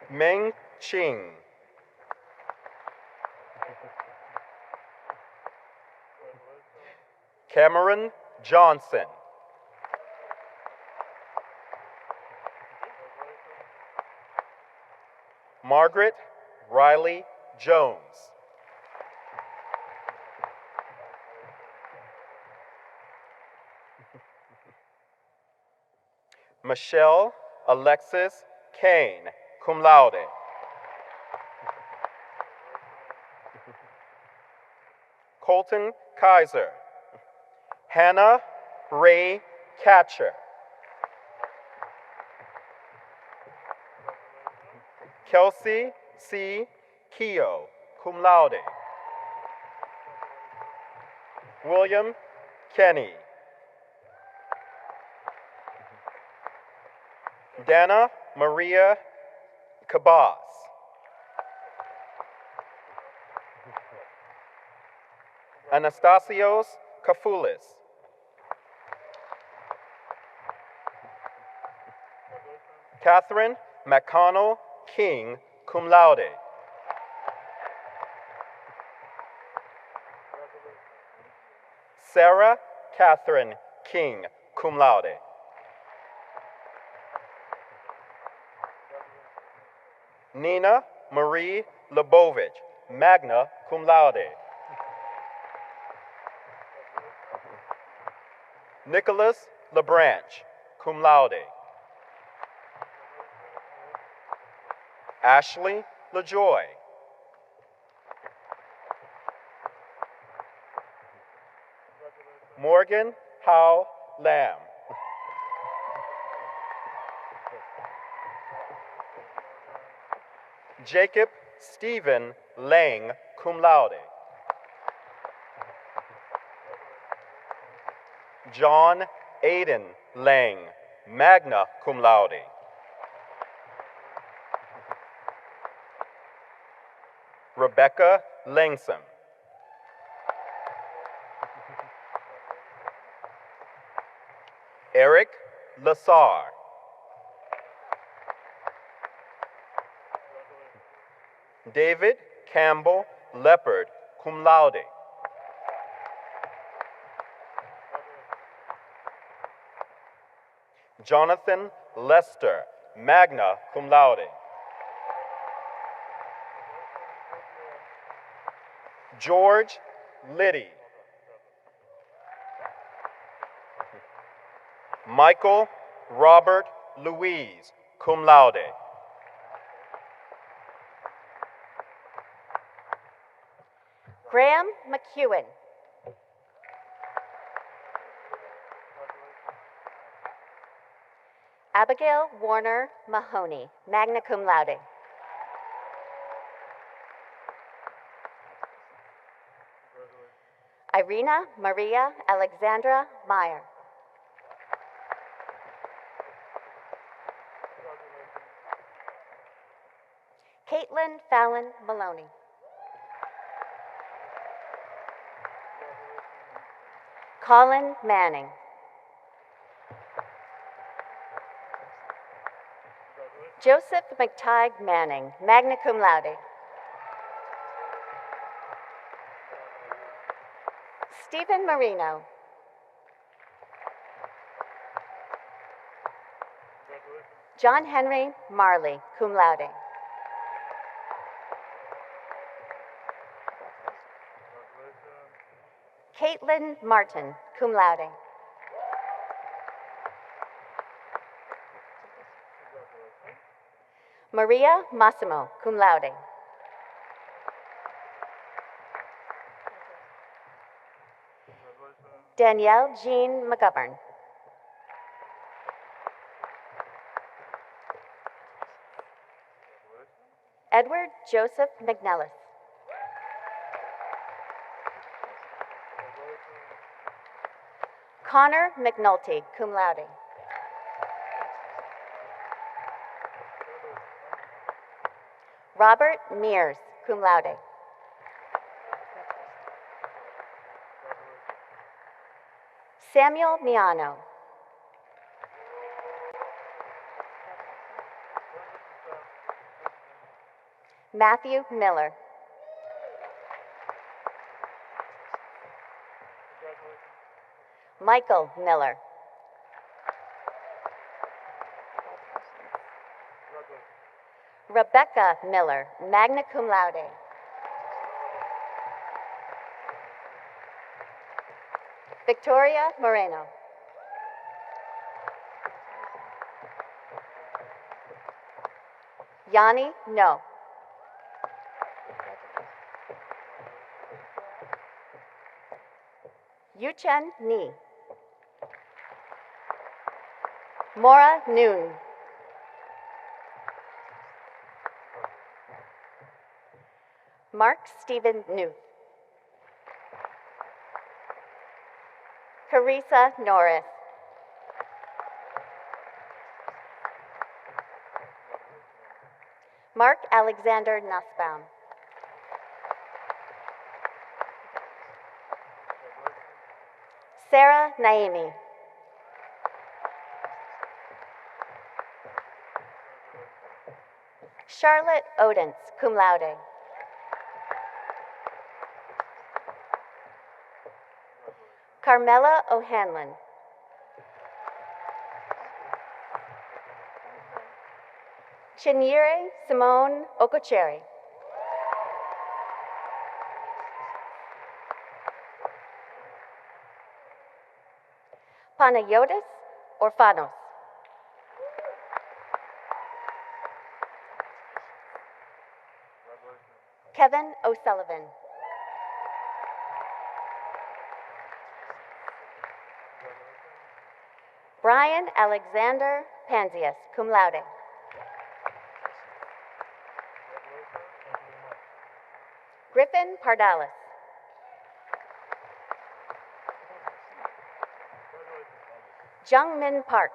Meng Ching. Cameron Johnson. Margaret Riley Jones. Michelle Alexis Kane, cum laude. Colton Kaiser. Hannah Ray Catcher. Kelsey C. Keogh, cum laude. William Kenny. Dana Maria Cabas. Anastasios Kafoulis. Catherine McConnell King, cum laude. Sarah Catherine King, cum laude. Nina Marie Lebovich, magna cum laude. Nicholas LeBranch, cum laude. Ashley LaJoy. Morgan Howe Lamb. Jacob Stephen Lang, cum laude. John Aiden Lang, magna cum laude. Rebecca Langsam. Eric Lassar. David Campbell Leopard, cum laude. Jonathan Lester, magna cum laude. George Liddy. Michael Robert Louise, cum laude. Graham McEwen. Abigail Warner Mahoney, magna cum laude. Irina Maria Alexandra Meyer. Caitlin Fallon Maloney. Colin Manning. Joseph McTighe Manning, magna cum laude. Stephen Marino. John Henry Marley, cum laude. Caitlin Martin, cum laude. Maria Massimo, cum laude. Danielle Jean McGovern. Edward Joseph McNellis. Connor McNulty, cum laude. Robert Mears, cum laude. Samuel Miano. Matthew Miller. Michael Miller. Rebecca Miller, magna cum laude. Victoria Moreno. Yanni No. Yuchen Ni. Maura Noon. Mark Stephen Newth. Carissa Norris. Mark Alexander Nussbaum. Sarah Naimi. Charlotte Odence, cum laude. Carmela O'Hanlon. Chinyere Simone Okocheri. Panayotis Orfanos. Kevin O'Sullivan. Brian Alexander Panzias, cum laude. Griffin Pardalis. Jungmin Park.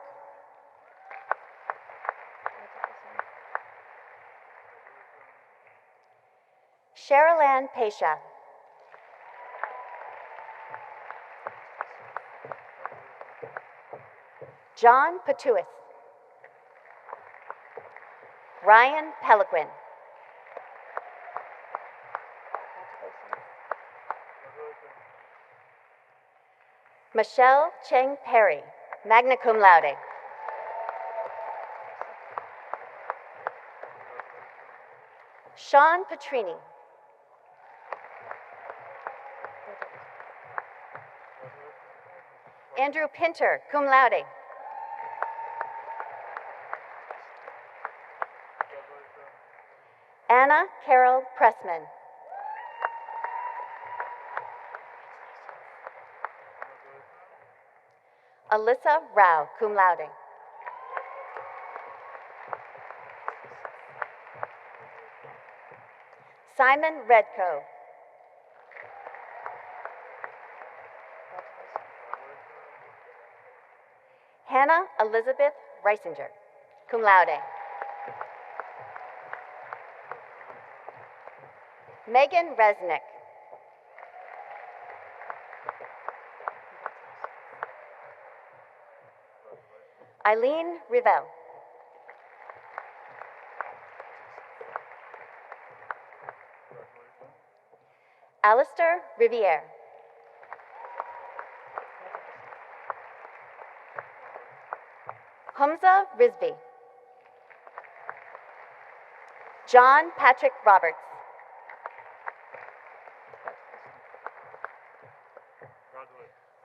Sherilyn Pesha. John Patuis. Ryan Peliquin. Michelle Cheng Perry, magna cum laude. Sean Petrini. Andrew Pinter, cum laude. Anna Carol Pressman. Alyssa Rao, cum laude. Simon Redco. Hannah Elizabeth Reisinger, cum laude. Megan Resnick. Eileen Rivell. Alistair Riviere. Humza Rizvi. John Patrick Roberts.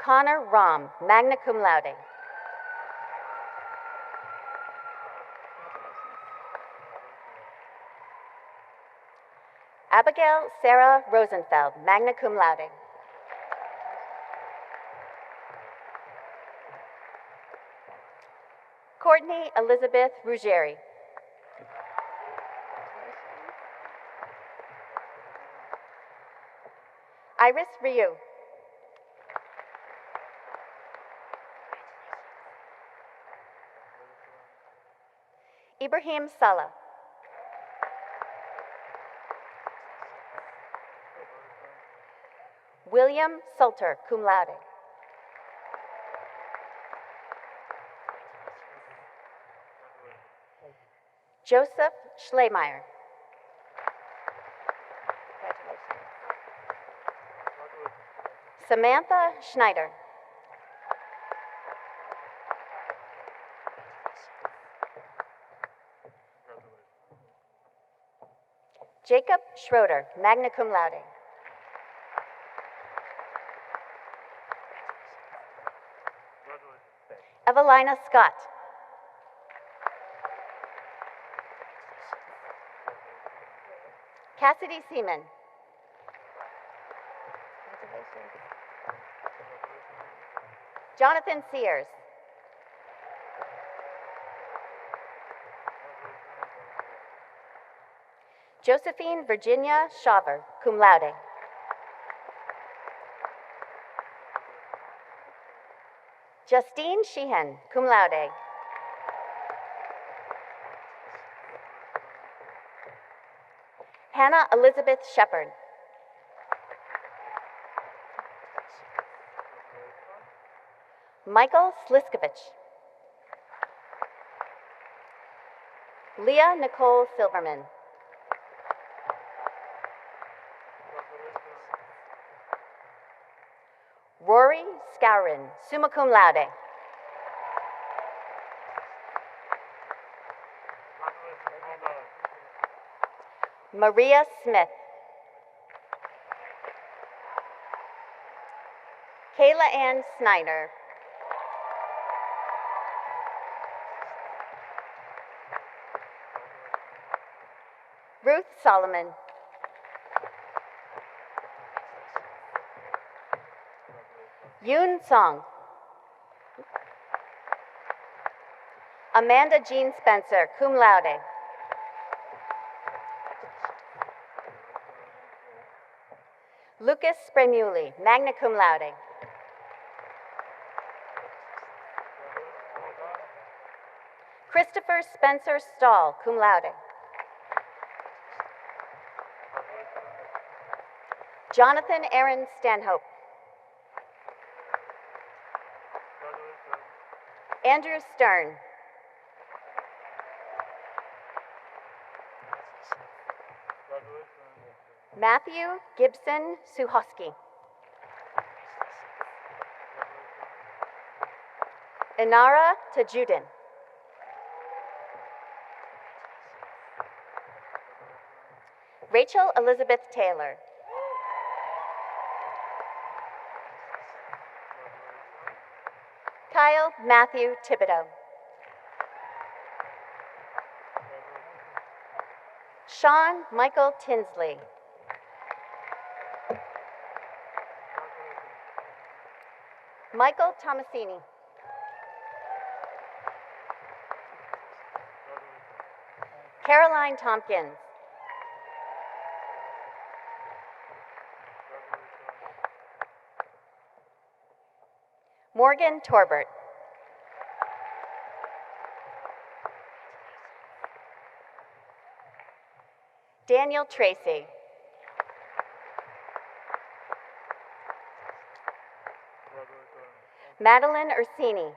Connor Rom, magna cum laude. Abigail Sarah Rosenfeld, magna cum laude. Courtney Elizabeth Ruggieri. Iris Ryu. Ibrahim Salah. William Salter, cum laude. Joseph Schlemeyer. Samantha Schneider. Jacob Schroeder, magna cum laude. Evelina Scott. Cassidy Seaman. Jonathan Sears. Josephine Virginia Shaver, cum laude. Justine Sheehan, cum laude. Hannah Elizabeth Shepard. Michael Sliskovich. Leah Nicole Silverman. Rory Scourin, summa cum laude. Maria Smith. Kayla Ann Snyder. Ruth Solomon. Yoon Song. Amanda Jean Spencer, cum laude. Lucas Spremuli, magna cum laude. Christopher Spencer Stahl, cum laude. Jonathan Aaron Stanhope. Andrew Stern. Matthew Gibson Suhosky. Inara Tajudin. Rachel Elizabeth Taylor. Kyle Matthew Thibodeau. Sean Michael Tinsley. Michael Tomasini. Caroline Tompkins. Morgan Torbert. Daniel Tracy. Madeline Ursini.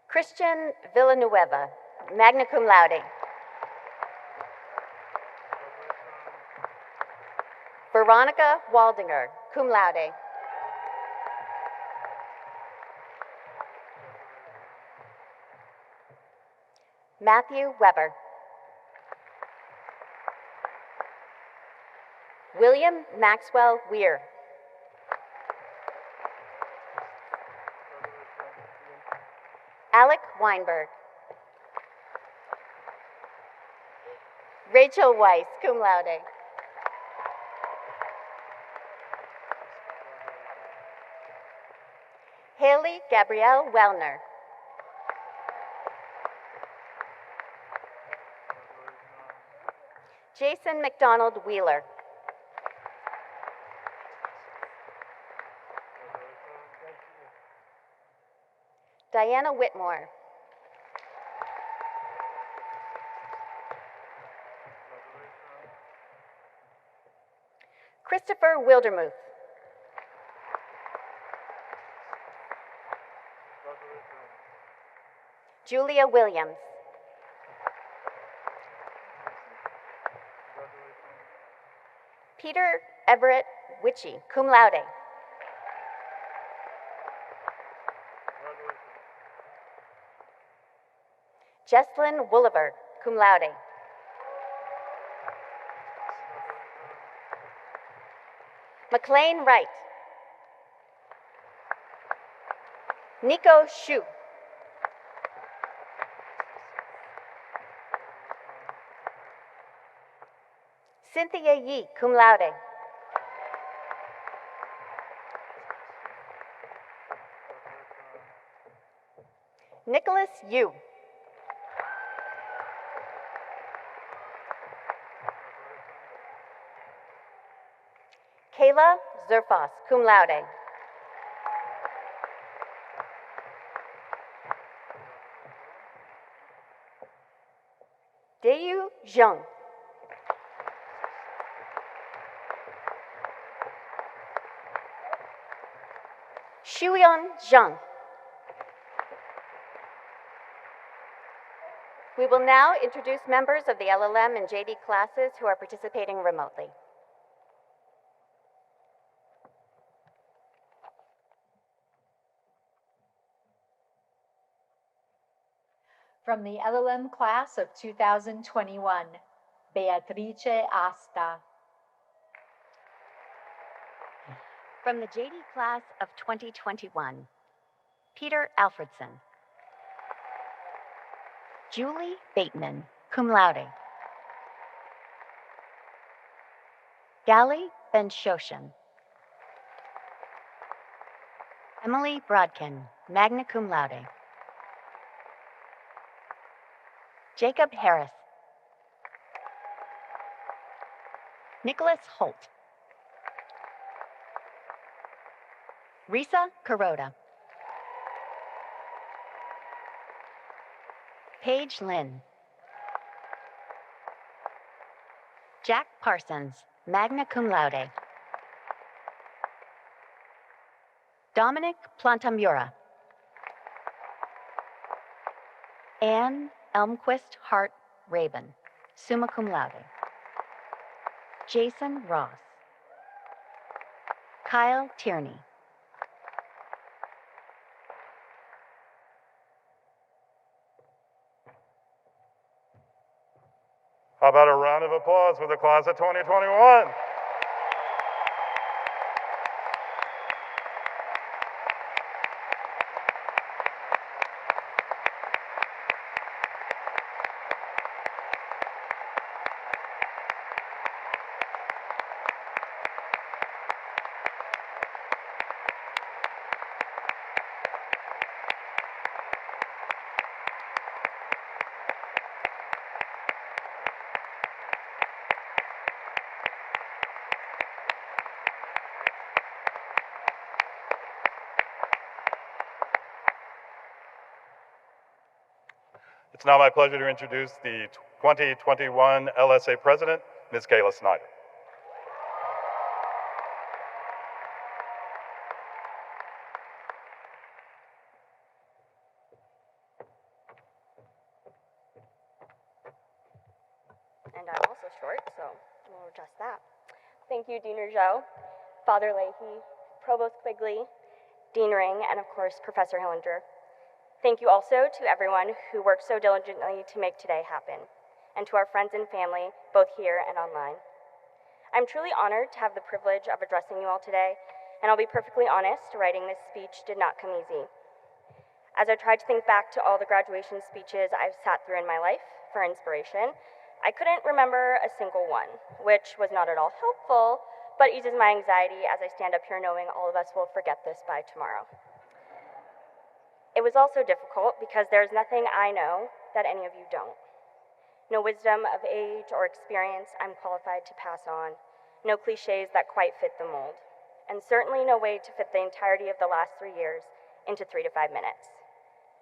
Christian Villanueva, magna cum laude. Veronica Waldinger, cum laude. Matthew Weber. William Maxwell Weir. Alec Weinberg. Rachel Weiss, cum laude. Haley Gabrielle Wellner. Jason McDonald Wheeler. Diana Whitmore. Christopher Wildermuth. Julia Williams. Peter Everett Witchy, cum laude. Jesslyn Wooliver, cum laude. McLean Wright. Nico Shu. Cynthia Yi, cum laude. Nicholas Yu. Kayla Zerfas, cum laude. Dayu Zheng. Shuyan Zhang. We will now introduce members of the LLM and JD classes who are participating remotely. From the LLM class of 2021, Beatrice Asta. From the JD class of 2021, Peter Alfredson. Julie Bateman, cum laude. Gali Ben-Shoshan. Emily Brodkin, magna cum laude. Jacob Harris. Nicholas Holt. Risa Kuroda. Paige Lynn. Jack Parsons, magna cum laude. Dominic Plantamura. Anne Elmquist Hart Rabin, summa cum laude. Jason Ross. Kyle Tierney. How about a round of applause for the class of 2021? It's now my pleasure to introduce the 2021 LSA President, Ms. Kayla Snyder. And I'm also short, so we'll adjust that. Thank you, Dean Rougeau, Father Leahy, Provost Quigley, Dean Ring, and of course, Professor Hillinger. Thank you also to everyone who worked so diligently to make today happen, and to our friends and family, both here and online. I'm truly honored to have the privilege of addressing you all today, and I'll be perfectly honest, writing this speech did not come easy. As I tried to think back to all the graduation speeches I've sat through in my life for inspiration, I couldn't remember a single one, which was not at all helpful, but eases my anxiety as I stand up here knowing all of us will forget this by tomorrow. It was also difficult because there is nothing I know that any of you don't. No wisdom of age or experience I'm qualified to pass on, no cliches that quite fit the mold, and certainly no way to fit the entirety of the last 3 years into 3 to 5 minutes.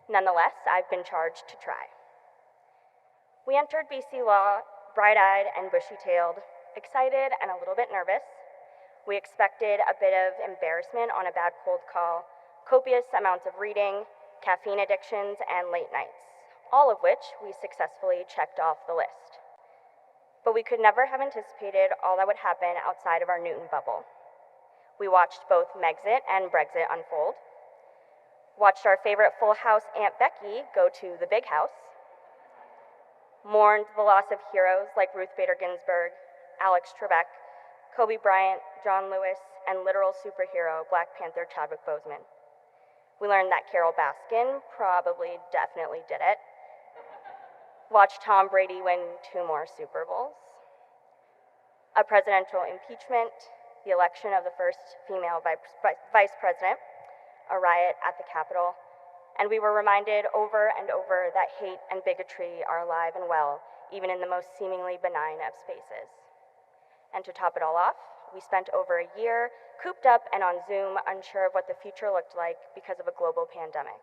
Nonetheless, I've been charged to try. We entered BC Law bright-eyed and bushy-tailed, excited and a little bit nervous. We expected a bit of embarrassment on a bad cold call, copious amounts of reading, caffeine addictions, and late nights, all of which we successfully checked off the list. But we could never have anticipated all that would happen outside of our Newton bubble. We watched both Megxit and Brexit unfold, watched our favorite Full House Aunt Becky go to the Big House, mourned the loss of heroes like Ruth Bader Ginsburg, Alex Trebek, Kobe Bryant, John Lewis, and literal superhero Black Panther Chadwick Boseman. We learned that Carol Baskin definitely did it. Watched Tom Brady win 2 more Super Bowls. A presidential impeachment, the election of the first female vice president, a riot at the Capitol, and we were reminded over and over that hate and bigotry are alive and well, even in the most seemingly benign of spaces. And to top it all off, we spent over a year cooped up and on Zoom, unsure of what the future looked like because of a global pandemic.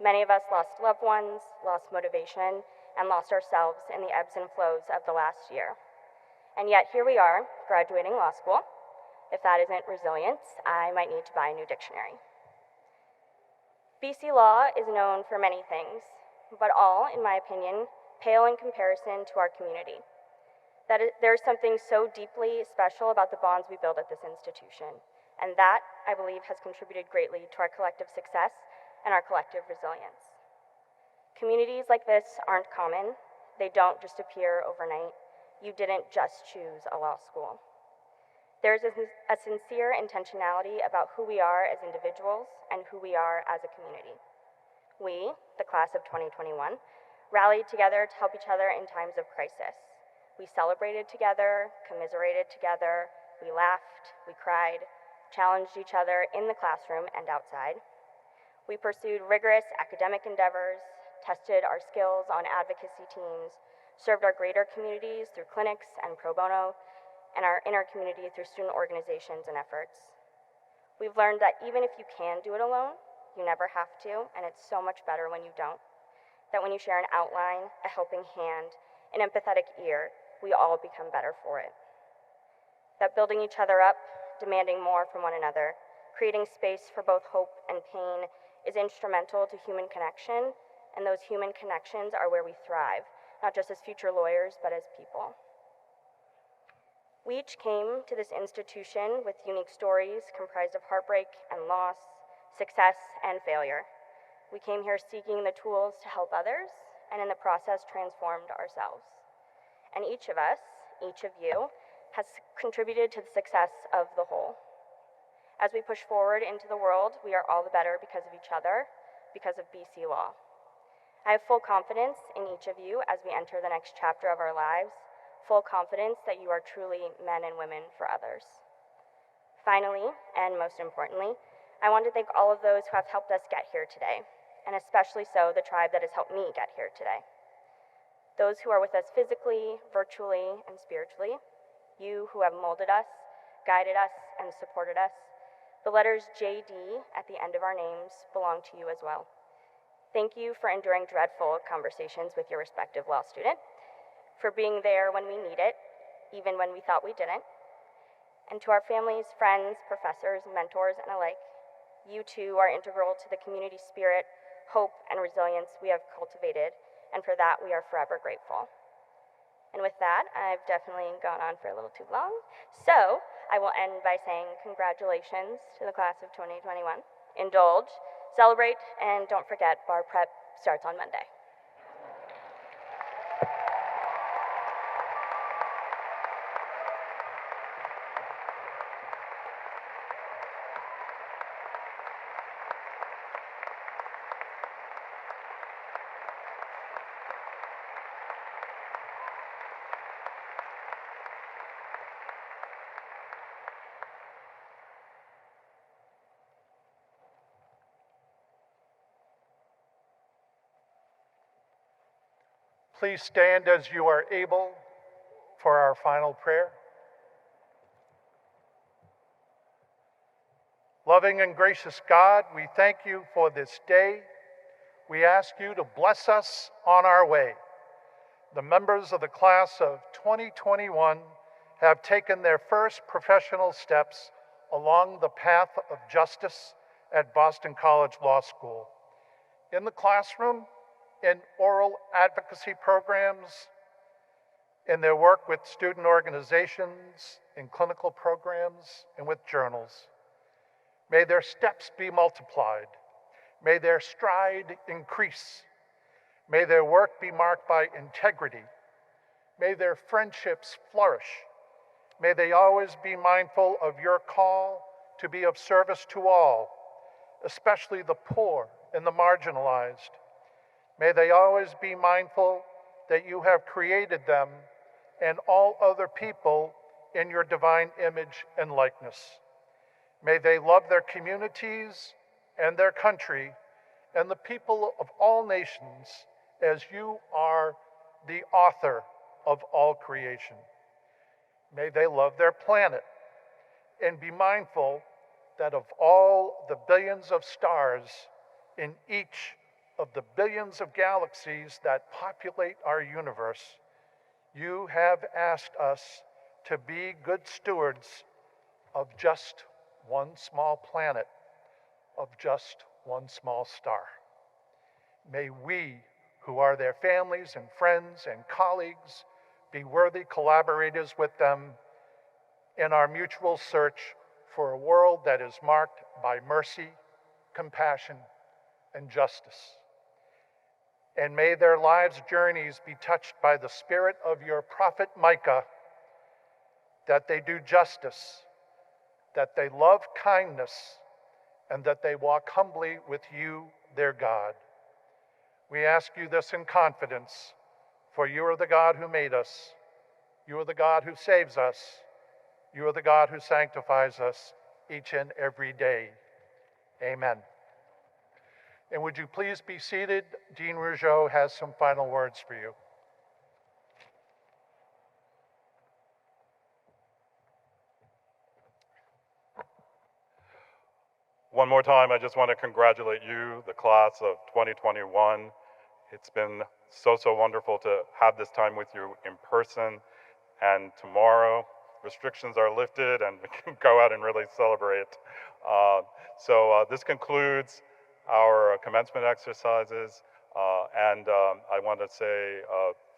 Many of us lost loved ones, lost motivation, and lost ourselves in the ebbs and flows of the last year. And yet here we are, graduating law school. If that isn't resilience, I might need to buy a new dictionary. BC law is known for many things, but all, in my opinion, pale in comparison to our community. There's something so deeply special about the bonds we build at this institution, and that, I believe, has contributed greatly to our collective success and our collective resilience. Communities like this aren't common. They don't just appear overnight. You didn't just choose a law school. There's a sincere intentionality about who we are as individuals and who we are as a community. We, the class of 2021, rallied together to help each other in times of crisis. We celebrated together, commiserated together, we laughed, we cried, challenged each other in the classroom and outside. We pursued rigorous academic endeavors, tested our skills on advocacy teams, served our greater communities through clinics and pro bono, and our inner community through student organizations and efforts. We've learned that even if you can do it alone, you never have to, and it's so much better when you don't. That when you share an outline, a helping hand, an empathetic ear, we all become better for it. That building each other up, demanding more from one another, creating space for both hope and pain is instrumental to human connection, and those human connections are where we thrive, not just as future lawyers, but as people. We each came to this institution with unique stories comprised of heartbreak and loss, success and failure. We came here seeking the tools to help others, and in the process transformed ourselves. And each of us, each of you, has contributed to the success of the whole. As we push forward into the world, we are all the better because of each other, because of BC law. I have full confidence in each of you as we enter the next chapter of our lives, full confidence that you are truly men and women for others. Finally, and most importantly, I want to thank all of those who have helped us get here today, and especially so the tribe that has helped me get here today. Those who are with us physically, virtually, and spiritually, you who have molded us, guided us, and supported us. The letters JD at the end of our names belong to you as well. Thank you for enduring dreadful conversations with your respective law student, for being there when we need it, even when we thought we didn't. And to our families, friends, professors, mentors, and alike, you too are integral to the community spirit, hope, and resilience we have cultivated, and for that we are forever grateful. And with that, I've definitely gone on for a little too long, so I will end by saying congratulations to the class of 2021. Indulge, celebrate, and don't forget, bar prep starts on Monday. Please stand as you are able for our final prayer. Loving and gracious God, we thank you for this day. We ask you to bless us on our way. The members of the class of 2021 have taken their first professional steps along the path of justice at Boston College Law School. In the classroom, in oral advocacy programs, in their work with student organizations, in clinical programs, and with journals. May their steps be multiplied. May their stride increase. May their work be marked by integrity. May their friendships flourish. May they always be mindful of your call to be of service to all, especially the poor and the marginalized. May they always be mindful that you have created them and all other people in your divine image and likeness. May they love their communities and their country and the people of all nations as you are the author of all creation. May they love their planet and be mindful that of all the billions of stars in each of the billions of galaxies that populate our universe, you have asked us to be good stewards of just one small planet, of just one small star. May we, who are their families and friends and colleagues, be worthy collaborators with them in our mutual search for a world that is marked by mercy, compassion, and justice. And may their lives' journeys be touched by the spirit of your prophet Micah, that they do justice, that they love kindness, and that they walk humbly with you, their God. We ask you this in confidence, for you are the God who made us. You are the God who saves us. You are the God who sanctifies us each and every day. Amen. And would you please be seated? Dean Rougeau has some final words for you. One more time, I just want to congratulate you, the class of 2021. It's been so wonderful to have this time with you in person. And tomorrow, restrictions are lifted and we can go out and really celebrate. This concludes our commencement exercises. I want to say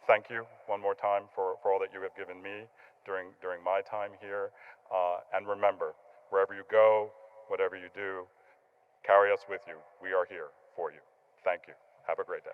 thank you one more time for all that you have given me during my time here. And remember, wherever you go, whatever you do, carry us with you. We are here for you. Thank you. Have a great day.